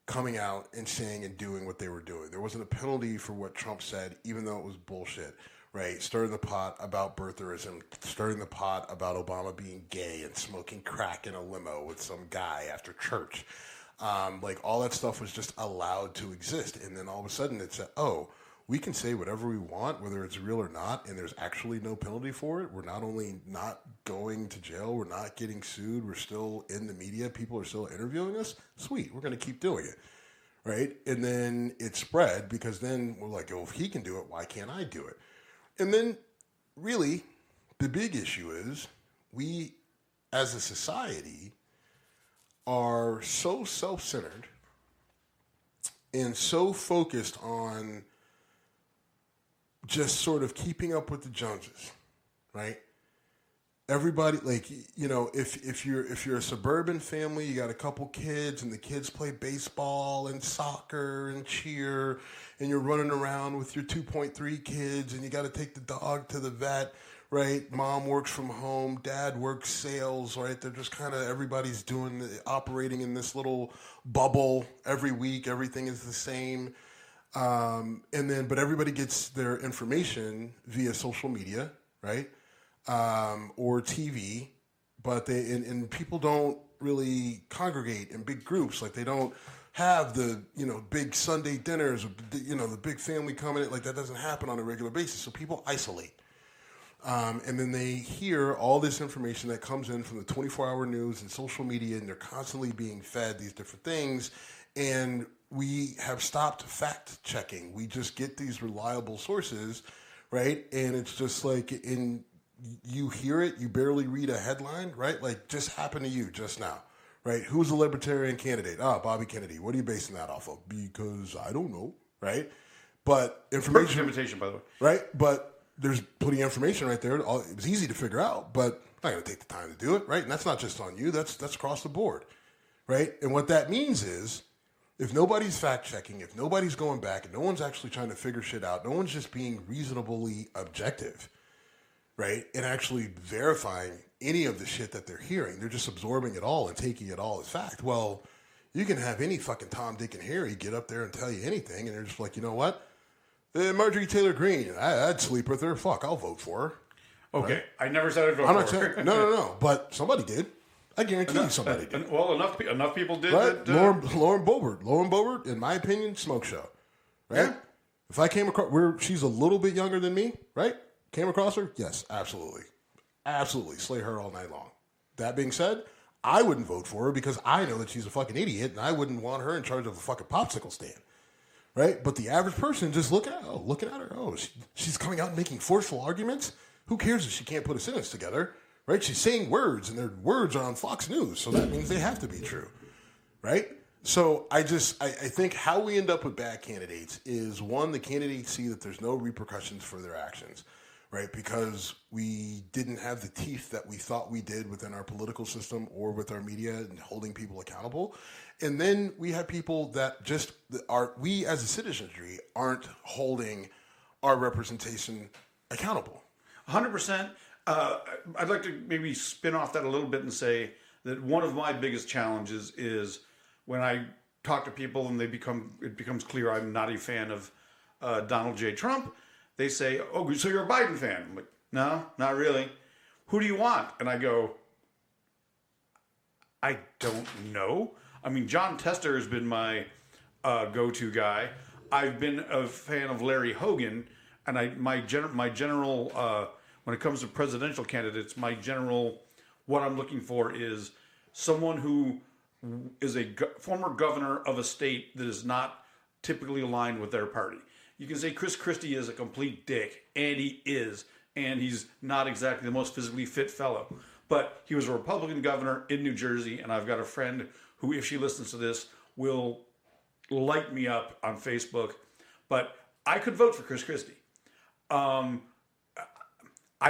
coming out and saying and doing what they were doing. There wasn't a penalty for what Trump said, even though it was bullshit, right? Stirring the pot about birtherism, stirring the pot about Obama being gay and smoking crack in a limo with some guy after church. Like all that stuff was just allowed to exist. And then all of a sudden it said, oh, we can say whatever we want, whether it's real or not, and there's actually no penalty for it. We're not only not going to jail, we're not getting sued, we're still in the media, people are still interviewing us. Sweet, we're going to keep doing it, right? And then it spread because then we're like, oh, if he can do it, why can't I do it? And then really the big issue is we as a society are so self-centered and so focused on just sort of keeping up with the Joneses, right? Everybody, like, if you're a suburban family, you got a couple kids and the kids play baseball and soccer and cheer, and you're running around with your 2.3 kids and you got to take the dog to the vet, right? Mom works from home, dad works sales, right? They're just kind of, everybody's operating in this little bubble every week. Everything is the same. But everybody gets their information via social media, right? Or TV, but and people don't really congregate in big groups. Like they don't have the, big Sunday dinners, or, the big family coming in. Like that doesn't happen on a regular basis. So people isolate. And then they hear all this information that comes in from the 24-hour news and social media, and they're constantly being fed these different things. And we have stopped fact checking. We just get these reliable sources, right? And it's just like, you hear it, you barely read a headline, right? Like just happened to you just now, right? Who's the libertarian candidate? Bobby Kennedy. What are you basing that off of? Because I don't know, right? But information. Perfect imitation, by the way. Right? But there's plenty of information right there. It was easy to figure out, but I'm not going to take the time to do it, right? And that's not just on you. That's across the board, right? And what that means is if nobody's fact-checking, if nobody's going back, and no one's actually trying to figure shit out, no one's just being reasonably objective, right, and actually verifying any of the shit that they're hearing, they're just absorbing it all and taking it all as fact. Well, you can have any fucking Tom, Dick, and Harry get up there and tell you anything, and they're just like, you know what? Marjorie Taylor Greene, I'd sleep with her. Fuck, I'll vote for her. Okay, right? I never said I'd vote I'm for not her. saying, no, but somebody did. I guarantee you somebody did. Well, enough people did. Right? That, Lauren Boebert, in my opinion, smoke show. Right? Yeah. If I came across, she's a little bit younger than me, right? Came across her? Yes, absolutely. Absolutely. Slay her all night long. That being said, I wouldn't vote for her because I know that she's a fucking idiot and I wouldn't want her in charge of a fucking popsicle stand. Right? But the average person just looking at her. Oh, she's coming out and making forceful arguments. Who cares if she can't put a sentence together? Right? She's saying words, and their words are on Fox News, so that means they have to be true. Right? So I think how we end up with bad candidates is, one, the candidates see that there's no repercussions for their actions. Right? Because we didn't have the teeth that we thought we did within our political system or with our media and holding people accountable. And then we have people that just we as a citizenry aren't holding our representation accountable. 100%. I'd like to maybe spin off that a little bit and say that one of my biggest challenges is when I talk to people and it becomes clear I'm not a fan of Donald J. Trump. They say, oh, so you're a Biden fan? I'm like, no, not really. Who do you want? And I go, I don't know. I mean, John Tester has been my go-to guy. I've been a fan of Larry Hogan, and my general when it comes to presidential candidates, what I'm looking for is someone who is a former governor of a state that is not typically aligned with their party. You can say Chris Christie is a complete dick, and he is, and he's not exactly the most physically fit fellow. But he was a Republican governor in New Jersey, and I've got a friend who, if she listens to this, will light me up on Facebook. But I could vote for Chris Christie. I'd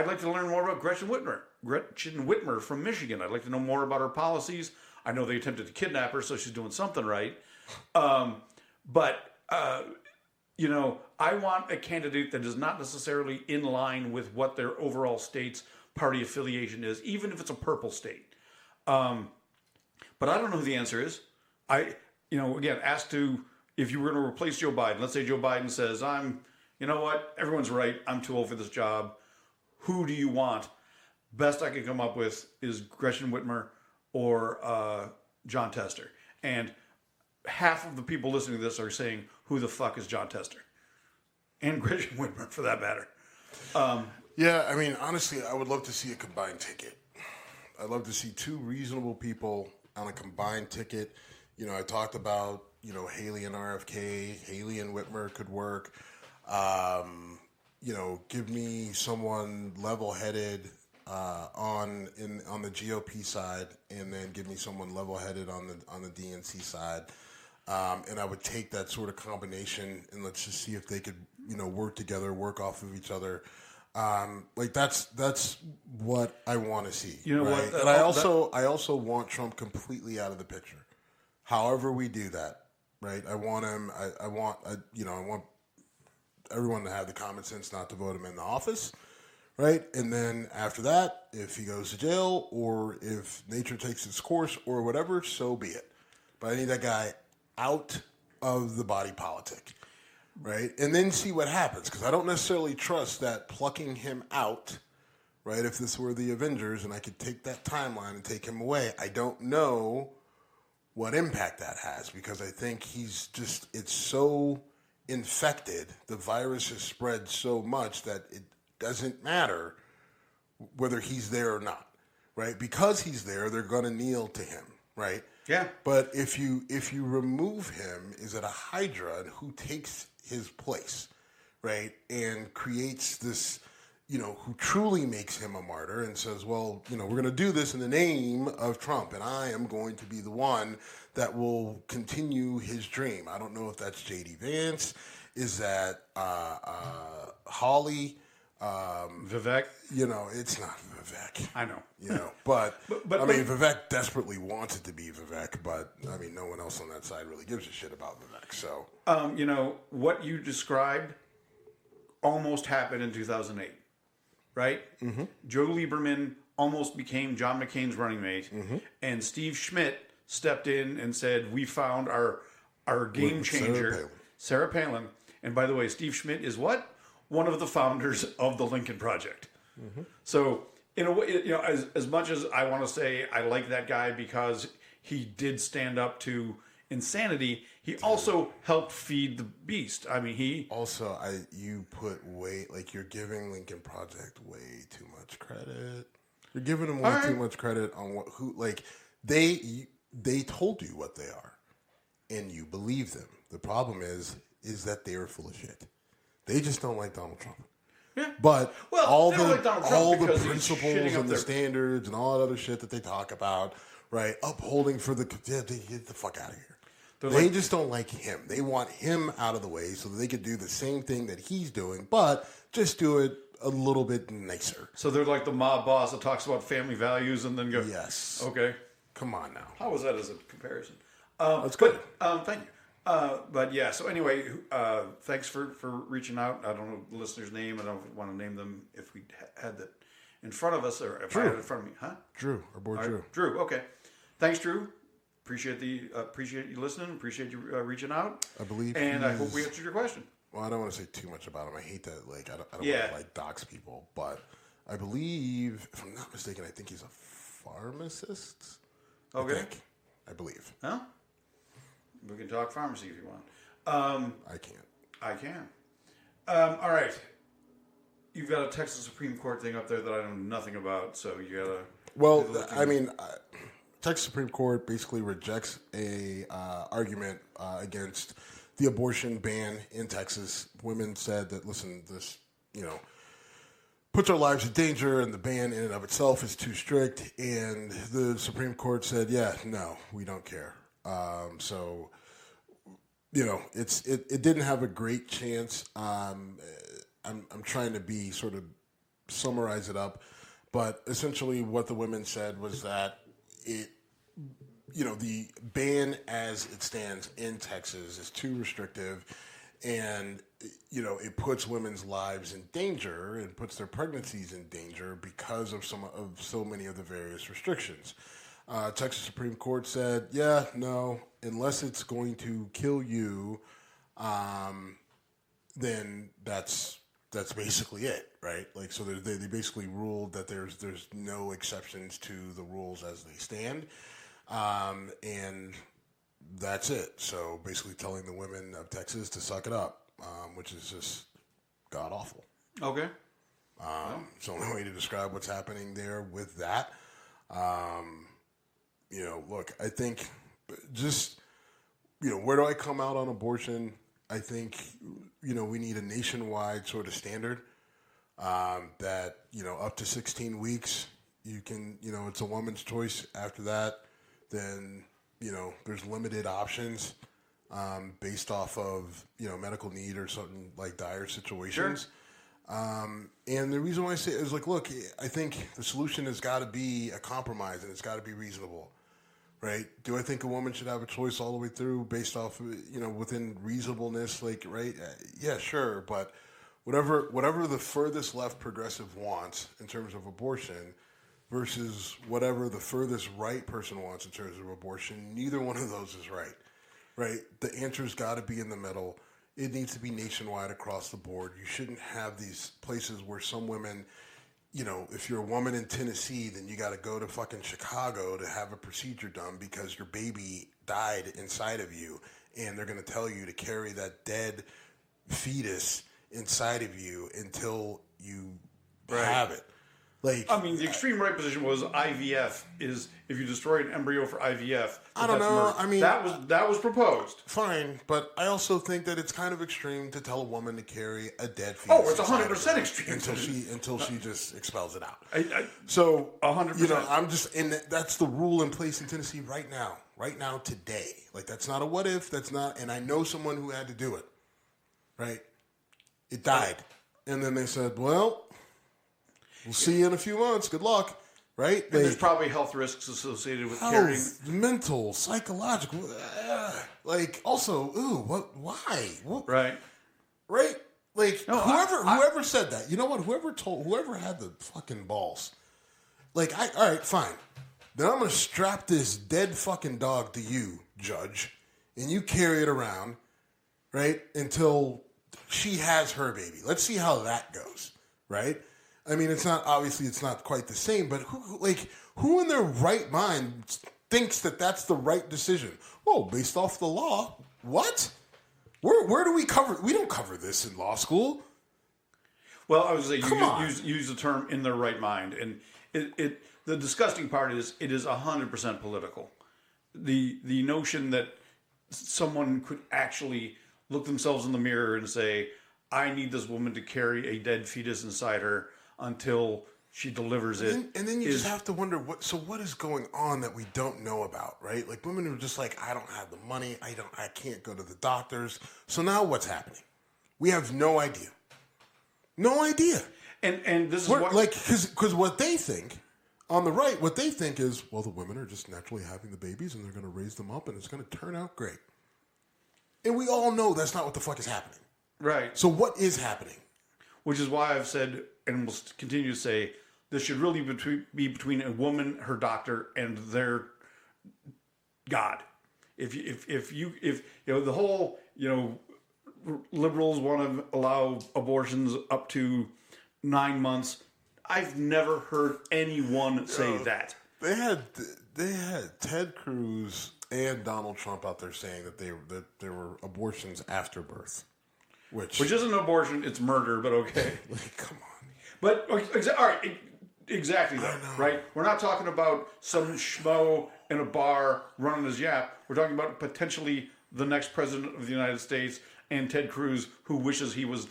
like to learn more about Gretchen Whitmer from Michigan. I'd like to know more about her policies. I know they attempted to kidnap her, so she's doing something right. You know, I want a candidate that is not necessarily in line with what their overall state's party affiliation is, even if it's a purple state. But I don't know who the answer is. Again, asked to, if you were going to replace Joe Biden, let's say Joe Biden says, you know what, everyone's right, I'm too old for this job. Who do you want? Best I could come up with is Gretchen Whitmer or John Tester. And half of the people listening to this are saying, who the fuck is John Tester? And Gretchen Whitmer, for that matter. Yeah, I mean, honestly, I would love to see a combined ticket. I'd love to see two reasonable people on a combined ticket. You know, I talked about, Haley and RFK. Haley and Whitmer could work. Give me someone level-headed on the GOP side, and then give me someone level-headed on the DNC side. And I would take that sort of combination, and let's just see if they could, work together, work off of each other. That's what I want to see. You know right? What? And I also want Trump completely out of the picture. However we do that, right? I want him. I want everyone to have the common sense not to vote him in the office, right? And then after that, if he goes to jail or if nature takes its course or whatever, so be it. But I need that guy out of the body politic, right? And then see what happens, because I don't necessarily trust that plucking him out, right? If this were the Avengers and I could take that timeline and take him away, I don't know what impact that has, because I think it's so infected, the virus has spread so much that it doesn't matter whether he's there or not, right? Because he's there, they're going to kneel to him, right? Yeah. But if you remove him, is it a hydra, and who takes his place, right? And creates this, who truly makes him a martyr and says, well, we're going to do this in the name of Trump, and I am going to be the one that will continue his dream. I don't know if that's J.D. Vance. Is that Hawley? Vivek? It's not Vivek. I know. But Vivek desperately wants it to be Vivek, but, no one else on that side really gives a shit about Vivek, so. What you described almost happened in 2008, right? Mm-hmm. Joe Lieberman almost became John McCain's running mate, mm-hmm. and Steve Schmidt stepped in and said, we found our game changer, Sarah Palin. And by the way, Steve Schmidt is what? One of the founders of the Lincoln Project. Mm-hmm. So, in a way, as much as I want to say I like that guy because he did stand up to insanity, he also helped feed the beast. You put you're giving Lincoln Project way too much credit. You're giving them way too much credit on they told you what they are, and you believe them. The problem is that they are full of shit. They just don't like Donald Trump. Yeah. But all the principles and the standards and all that other shit that they talk about, right? Upholding for get the fuck out of here. They just don't like him. They want him out of the way so that they could do the same thing that he's doing, but just do it a little bit nicer. So they're like the mob boss that talks about family values and then go, yes. Okay. Come on now. How was that as a comparison? That's good. Thank you. But yeah, so anyway, thanks for reaching out. I don't know the listener's name. I don't want to name them if we had that in front of us or if I had it in front of me. Huh? Drew, our boy Drew. Drew, okay. Thanks, Drew. Appreciate you listening. Appreciate you reaching out. I believe, and I hope we answered your question. Well, I don't want to say too much about him. I hate that. I don't want to dox people, but I believe, if I'm not mistaken, I think he's a pharmacist. Okay. I believe. Huh? We can talk pharmacy if you want. I can't. I can. All right. You've got a Texas Supreme Court thing up there that I know nothing about, so you gotta. Well, Texas Supreme Court basically rejects a argument against the abortion ban in Texas. Women said that, listen, this, puts our lives in danger, and the ban in and of itself is too strict. And the Supreme Court said, yeah, no, we don't care. So, it didn't have a great chance. I'm trying to be sort of summarize it up, but essentially what the women said was that the ban as it stands in Texas is too restrictive, and it puts women's lives in danger and puts their pregnancies in danger because of so many of the various restrictions. Texas Supreme Court said, yeah, no, unless it's going to kill you, then that's basically it, right? Like, so they basically ruled that there's no exceptions to the rules as they stand, and that's it. So basically telling the women of Texas to suck it up, which is just god awful. Okay. It's the only way to describe what's happening there with that. Look, I think just, where do I come out on abortion? I think, we need a nationwide sort of standard that, up to 16 weeks, you can, it's a woman's choice. After that, then, there's limited options based off of, medical need or something like dire situations. Sure. And the reason why I say it is like, look, I think the solution has got to be a compromise, and it's got to be reasonable. Right? Do I think a woman should have a choice all the way through based off, within reasonableness? Like, right? Yeah, sure. But whatever the furthest left progressive wants in terms of abortion versus whatever the furthest right person wants in terms of abortion, neither one of those is right. Right? The answer's got to be in the middle. It needs to be nationwide across the board. You shouldn't have these places where some women, if you're a woman in Tennessee, then you got to go to fucking Chicago to have a procedure done because your baby died inside of you, and they're going to tell you to carry that dead fetus inside of you until you have it. Like, I mean, the extreme right position was IVF is if you destroy an embryo for IVF. I don't know. Murder. I mean, that was proposed. Fine, but I also think that it's kind of extreme to tell a woman to carry a dead fetus. Oh, it's 100% extreme until she just expels it out. 100%. I'm just that's the rule in place in Tennessee right now today. Like, that's not a what if. That's not. And I know someone who had to do it. Right, it died, and then they said, well. We'll see you in a few months. Good luck. Right? And there's probably health risks associated with carrying. Mental, psychological. Also, what? Why? What? Right. Right? Like, no, whoever said that, you know what? Whoever had the fucking balls. Like, all right, fine. Then I'm going to strap this dead fucking dog to you, judge, and you carry it around, right, until she has her baby. Let's see how that goes, right? I mean, it's not quite the same, but who in their right mind thinks that that's the right decision? Oh, based off the law, what? Where do we cover? We don't cover this in law school. Well, I was going to say use the term "in their right mind," and the disgusting part is it is 100% political. The notion that someone could actually look themselves in the mirror and say, "I need this woman to carry a dead fetus inside her." Until she delivers it. And then you just have to wonder, what is going on that we don't know about, right? Like, women are just like, I don't have the money. I can't go to the doctors. So now what's happening? We have no idea. No idea. And this is what... Because what they think, on the right, what they think is, well, the women are just naturally having the babies and they're going to raise them up and it's going to turn out great. And we all know that's not what the fuck is happening. Right. So what is happening? Which is why I've said, and will continue to say, this should really be between a woman, her doctor, and their God. If the whole liberals want to allow abortions up to 9 months, I've never heard anyone say that. They had Ted Cruz and Donald Trump out there saying that there were abortions after birth. Which isn't an abortion, it's murder, but okay. Come on. But, all right, exactly though, right? We're not talking about some schmo in a bar running his yap. We're talking about potentially the next president of the United States and Ted Cruz, who wishes he was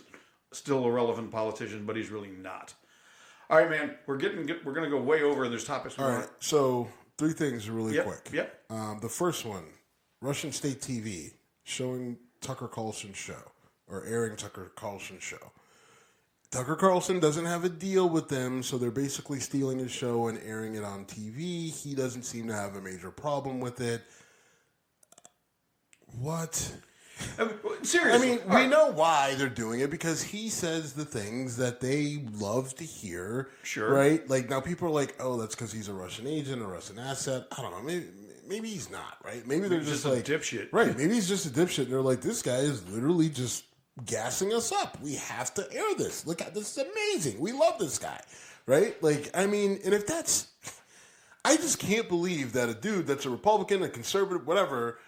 still a relevant politician, but he's really not. All right, man. We're gonna go way over. There's topics. All right. So 3 things really quick. Yep. The first one, Russian state TV showing Tucker Carlson's show or airing Tucker Carlson's show. Tucker Carlson doesn't have a deal with them, so they're basically stealing his show and airing it on TV. He doesn't seem to have a major problem with it. What? Seriously. We know why they're doing it because he says the things that they love to hear. Sure. Right? Like, now people are like, oh, that's because he's a Russian agent, a Russian asset. I don't know. Maybe he's not, right? Maybe they're just like... a dipshit. Right. Maybe he's just a dipshit. And they're like, this guy is literally just gassing us up. We have to air this. Look at this. Is amazing. We love this guy. Right? Like, and if that's... I just can't believe that a dude that's a Republican, a conservative, whatever...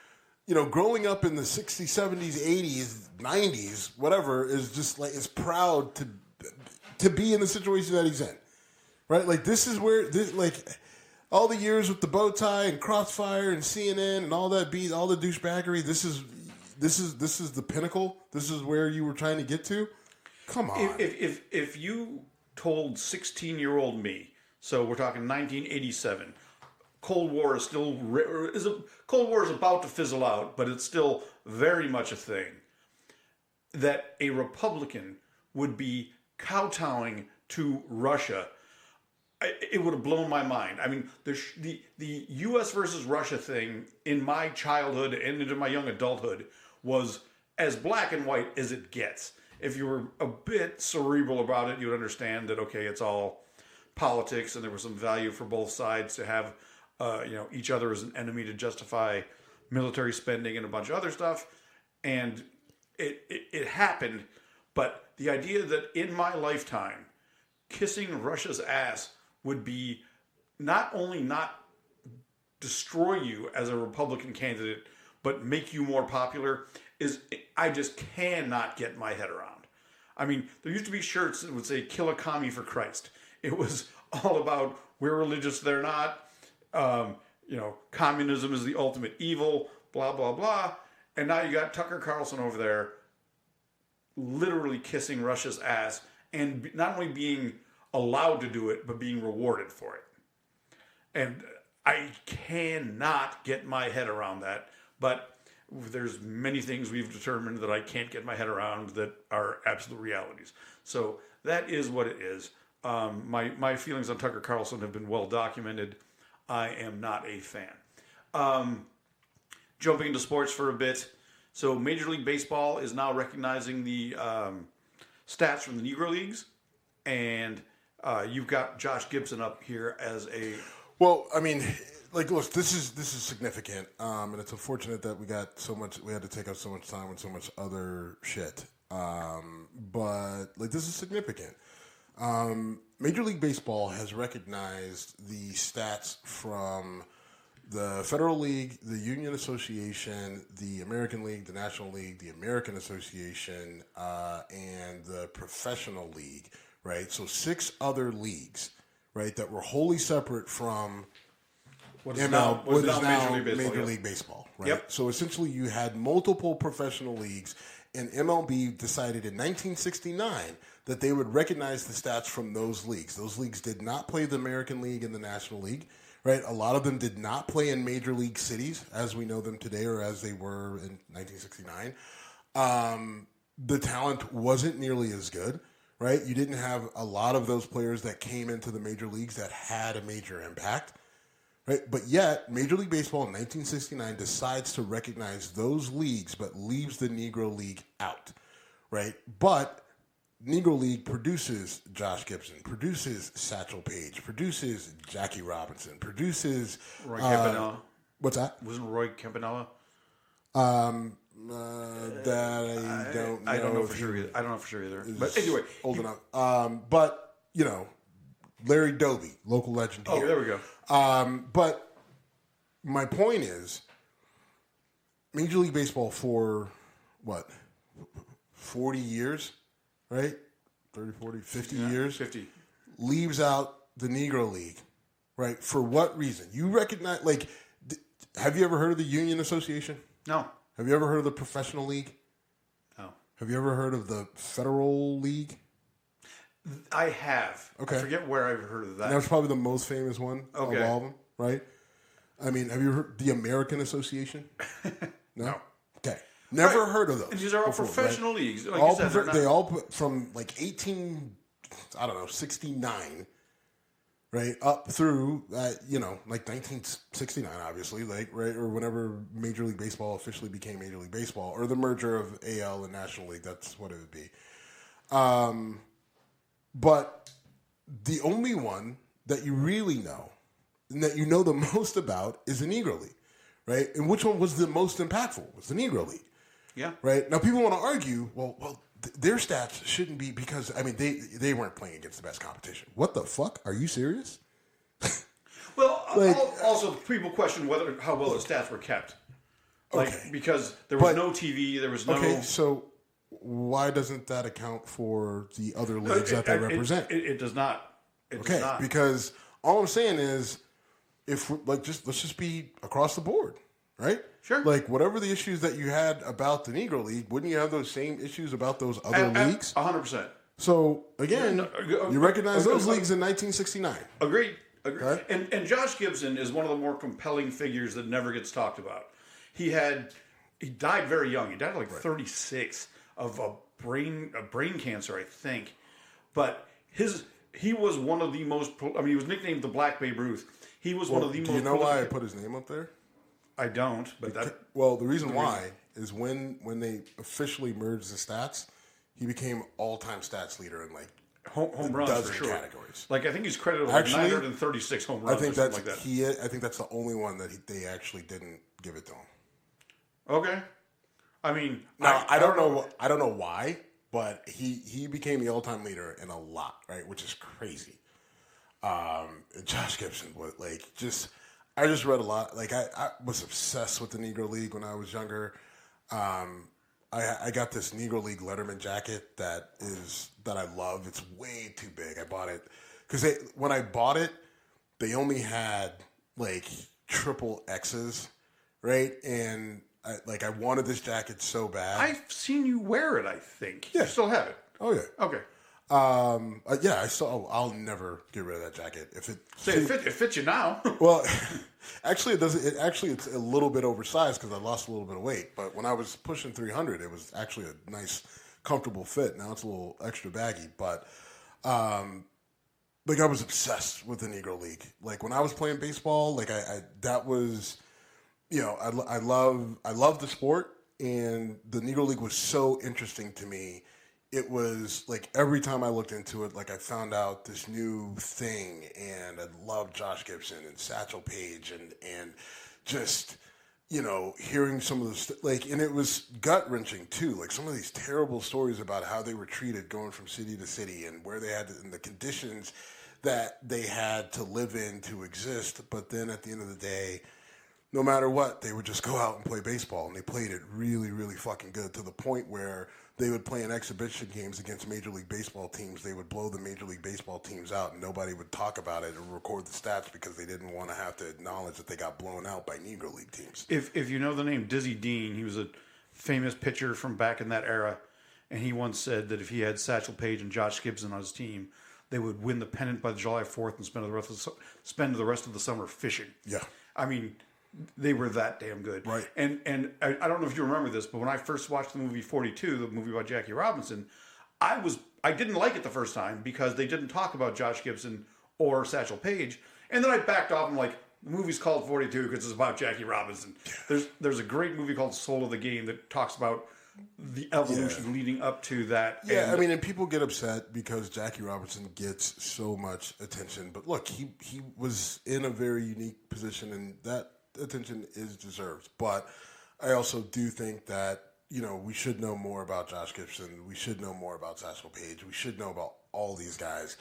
growing up in the 60s, 70s, 80s, 90s, whatever, is just like, is proud to be in the situation that he's in. Right? Like, this is where, all the years with the bow tie and Crossfire and CNN and all that all the douchebaggery, this is the pinnacle. This is where you were trying to get to. Come on. If you told 16-year-old me, so we're talking 1987, Cold War is about to fizzle out, but it's still very much a thing, that a Republican would be kowtowing to Russia, it would have blown my mind. I mean, the U.S. versus Russia thing in my childhood and into my young adulthood was as black and white as it gets. If you were a bit cerebral about it, you would understand that, okay, it's all politics and there was some value for both sides to have each other as an enemy to justify military spending and a bunch of other stuff. And it happened. But the idea that in my lifetime, kissing Russia's ass would be not only not destroy you as a Republican candidate, but make you more popular I just cannot get my head around. I mean, there used to be shirts that would say, kill a commie for Christ. It was all about, we're religious, they're not. Communism is the ultimate evil, blah, blah, blah. And now you got Tucker Carlson over there literally kissing Russia's ass and not only being allowed to do it, but being rewarded for it. And I cannot get my head around that. But there's many things we've determined that I can't get my head around that are absolute realities. So that is what it is. My feelings on Tucker Carlson have been well documented. I am not a fan. Jumping into sports for a bit. So Major League Baseball is now recognizing the stats from the Negro Leagues. And you've got Josh Gibson up here as a... Well, I mean, look, this is significant. And it's unfortunate that we had to take up so much time with so much other shit. But this is significant. Major League Baseball has recognized the stats from the Federal League, the Union Association, the American League, the National League, the American Association, and the Professional League, right? So 6 other leagues, right, that were wholly separate from what is now Major League Baseball, right? Yep. So essentially you had multiple professional leagues, and MLB decided in 1969 that they would recognize the stats from those leagues. Those leagues did not play the American League and the National League, right? A lot of them did not play in major league cities as we know them today or as they were in 1969. The talent wasn't nearly as good, right? You didn't have a lot of those players that came into the major leagues that had a major impact, right? But yet, Major League Baseball in 1969 decides to recognize those leagues but leaves the Negro League out, right? But Negro League produces Josh Gibson, produces Satchel Paige, produces Jackie Robinson, produces... Roy Campanella. What's that? Wasn't Roy Campanella? That I don't know. I don't know for sure either. I don't know for sure either. But anyway. Old enough. But, Larry Doby, local legend here. Oh, there we go. But my point is, Major League Baseball for, 40 years, right? 30, 40, 50 years? 50. Leaves out the Negro League, right? For what reason? You recognize, have you ever heard of the Union Association? No. Have you ever heard of the Professional League? No. Have you ever heard of the Federal League? I have. Okay. I forget where I've heard of that. And that was probably the most famous one of Okay. all of them, right? I mean, have you heard the American Association? No. Okay. Never heard of those. And these are all before, professional right? leagues. Like all you said, they're not... They all put from like 69, right, up through like 1969, obviously, like right, or whenever Major League Baseball officially became Major League Baseball, or the merger of AL and National League. That's what it would be. But the only one that you really know and that you know the most about is the Negro League, right? And which one was the most impactful? Was the Negro League. Yeah. Right? Now, people want to argue, their stats shouldn't be because, I mean, they weren't playing against the best competition. What the fuck? Are you serious? Well, also, people question how well the stats were kept. Because there was no TV, there was no... Okay, so why doesn't that account for the other leagues that they represent? It does not. Does not. Because all I'm saying is, let's just be across the board, right? Sure. Like, whatever the issues that you had about the Negro League, wouldn't you have those same issues about those other leagues? 100%. So, again, you recognize those leagues in 1969. Agreed. Right? And Josh Gibson is one of the more compelling figures that never gets talked about. He died very young. He died at 36 of a brain cancer, I think. But he was one of the most... I mean, he was nicknamed the Black Babe Ruth. He was one of the most... Do you know why I put his name up there? I don't, but that... Well, the reason why is when they officially merged the stats, he became all-time stats leader in home runs dozen for sure. Categories. I think he's credited with 936 home runs. I think or something like that. I think that's the only one that they actually didn't give it to him. Okay. I mean, now I don't know. I don't know why, but he became the all-time leader in a lot, right? Which is crazy. Josh Gibson was I just read a lot. I was obsessed with the Negro League when I was younger. I got this Negro League Letterman jacket that I love. It's way too big. I bought it because when I bought it, they only had triple X's, right? And I wanted this jacket so bad. I've seen you wear it. I think. Yeah. You still have it. Oh yeah. Okay. Yeah, I'll never get rid of that jacket. If it fits you now. Well, actually, it doesn't. It's a little bit oversized because I lost a little bit of weight. But when I was pushing 300, it was actually a nice, comfortable fit. Now it's a little extra baggy. But I was obsessed with the Negro League. When I was playing baseball, that was, I love the sport, and the Negro League was so interesting to me. It was every time I looked into it, I found out this new thing, and I loved Josh Gibson and Satchel Paige, and just hearing some of the and it was gut wrenching too. Some of these terrible stories about how they were treated going from city to city, and where they had and the conditions that they had to live in to exist. But then at the end of the day, no matter what, they would just go out and play baseball, and they played it really, really fucking good to the point where they would play in exhibition games against Major League Baseball teams. They would blow the Major League Baseball teams out, and nobody would talk about it or record the stats because they didn't want to have to acknowledge that they got blown out by Negro League teams. If you know the name Dizzy Dean, he was a famous pitcher from back in that era, and he once said that if he had Satchel Paige and Josh Gibson on his team, they would win the pennant by July 4th and spend the rest of the summer fishing. Yeah. I mean, they were that damn good. Right. And I don't know if you remember this, but when I first watched the movie 42, the movie about Jackie Robinson, I didn't like it the first time because they didn't talk about Josh Gibson or Satchel Paige. And then I backed off and the movie's called 42 because it's about Jackie Robinson. There's a great movie called Soul of the Game that talks about the evolution leading up to that. Yeah, and people get upset because Jackie Robinson gets so much attention. But look, he was in a very unique position, and that attention is deserved. But I also do think that we should know more about Josh Gibson. We should know more about Satchel Paige. We should know about all these guys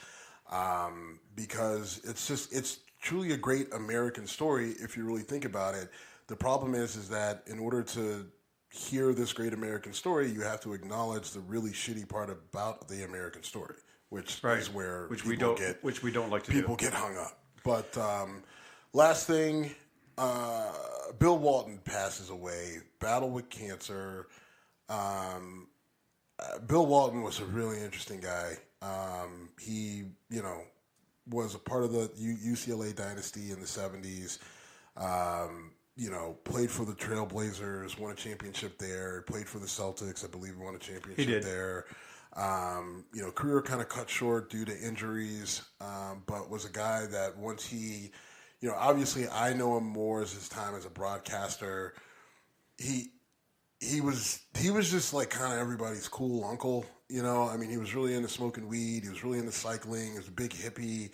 because it's truly a great American story if you really think about it. The problem is that in order to hear this great American story, you have to acknowledge the really shitty part about the American story, which is where we don't like to people get hung up. But last thing. Bill Walton passes away, battle with cancer. Bill Walton was a really interesting guy. He, was a part of the UCLA dynasty in the 70s. Played for the Trailblazers, won a championship there. Played for the Celtics, I believe, won a championship there. Career kind of cut short due to injuries, but was a guy that once he, obviously I know him more as his time as a broadcaster. He was just like kind of everybody's cool uncle, he was really into smoking weed. He was really into cycling. He was a big hippie,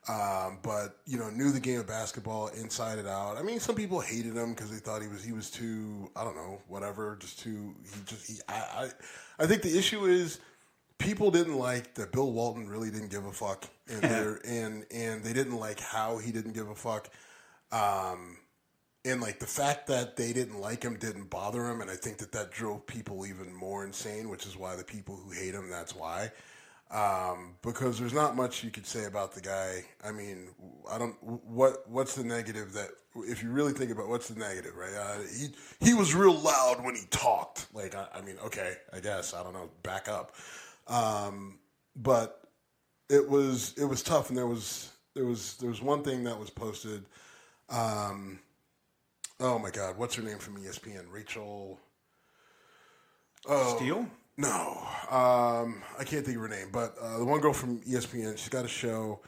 but knew the game of basketball inside and out. I mean, some people hated him because they thought he was too, I don't know, whatever, I think the issue is people didn't like that Bill Walton really didn't give a fuck, and they didn't like how he didn't give a fuck. And like the fact that they didn't like him didn't bother him, and I think that drove people even more insane, which is why the people who hate him, that's why. Because there's not much you could say about the guy. I mean, what's the negative that, if you really think about what's the negative, right? He was real loud when he talked. Like, okay, I guess, I don't know, back up. But it was tough, and there was one thing that was posted. Oh my God, what's her name from ESPN? Rachel Steele? No, I can't think of her name, but the one girl from ESPN, she's got a show,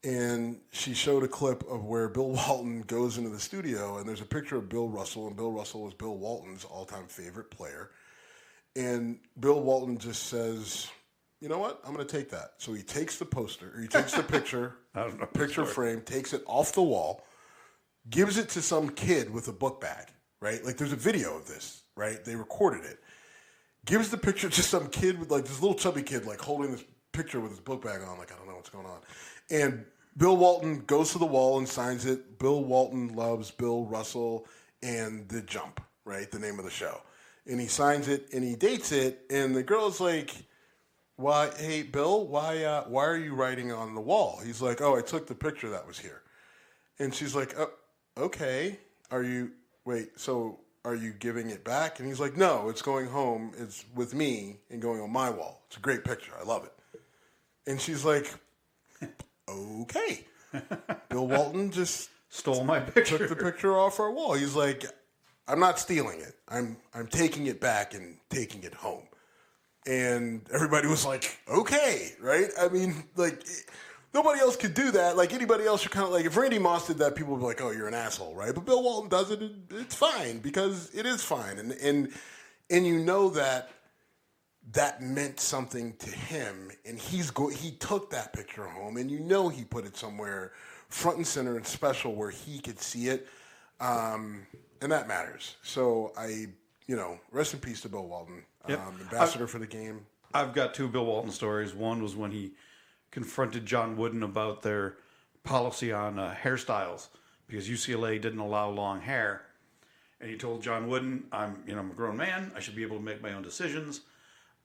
and she showed a clip of where Bill Walton goes into the studio, and there's a picture of Bill Russell, and Bill Russell was Bill Walton's all-time favorite player. And Bill Walton just says, you know what? I'm going to take that. So he takes the poster, or he takes the picture, picture frame, takes it off the wall, gives it to some kid with a book bag, right? Like, there's a video of this, right? They recorded it. Gives the picture to some kid with, like, this little chubby kid, like, holding this picture with his book bag on, like, I don't know what's going on. And Bill Walton goes to the wall and signs it. Bill Walton loves Bill Russell and The Jump, right? The name of the show. And he signs it, and he dates it, and the girl's like, why, hey, Bill, why are you writing on the wall? He's like, oh, I took the picture that was here. And she's like, oh, okay, are you giving it back? And he's like, no, it's going home. It's with me and going on my wall. It's a great picture. I love it. And she's like, okay. Bill Walton just stole my picture. Took the picture off our wall. He's like, I'm not stealing it. I'm taking it back and taking it home. And everybody was like, okay, right? I mean, like, nobody else could do that. Like, anybody else, you're kind of like, if Randy Moss did that, people would be like, oh, you're an asshole, right? But Bill Walton does it, and it's fine, because it is fine. And you know that meant something to him, and he took that picture home, and you know he put it somewhere front and center and special where he could see it, and that matters. So rest in peace to Bill Walton, ambassador for the game. I've got two Bill Walton stories. One was when he confronted John Wooden about their policy on hairstyles, because UCLA didn't allow long hair. And he told John Wooden, I'm a grown man. I should be able to make my own decisions.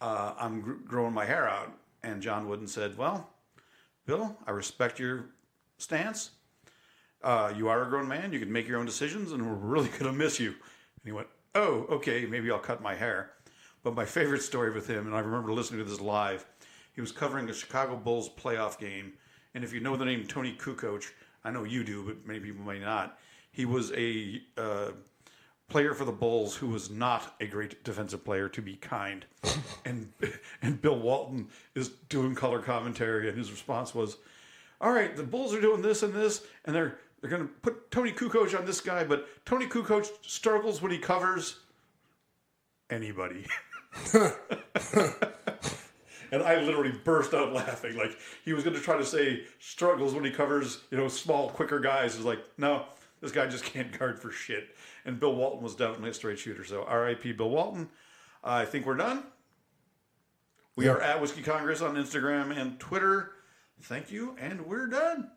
I'm growing my hair out. And John Wooden said, well, Bill, I respect your stance. You are a grown man. You can make your own decisions, and we're really going to miss you. And he went, oh, okay, maybe I'll cut my hair. But my favorite story with him, and I remember listening to this live, he was covering a Chicago Bulls playoff game. And if you know the name Tony Kukoc, I know you do, but many people may not. He was a player for the Bulls who was not a great defensive player, to be kind. And Bill Walton is doing color commentary, and his response was, all right, the Bulls are doing this and this, and they're going to put Tony Kukoc on this guy, but Tony Kukoc struggles when he covers anybody. And I literally burst out laughing. Like, he was going to try to say struggles when he covers, small, quicker guys. It's like, no, this guy just can't guard for shit. And Bill Walton was definitely a straight shooter. So RIP Bill Walton. I think we're done. We are at Whiskey Congress on Instagram and Twitter. Thank you, and we're done.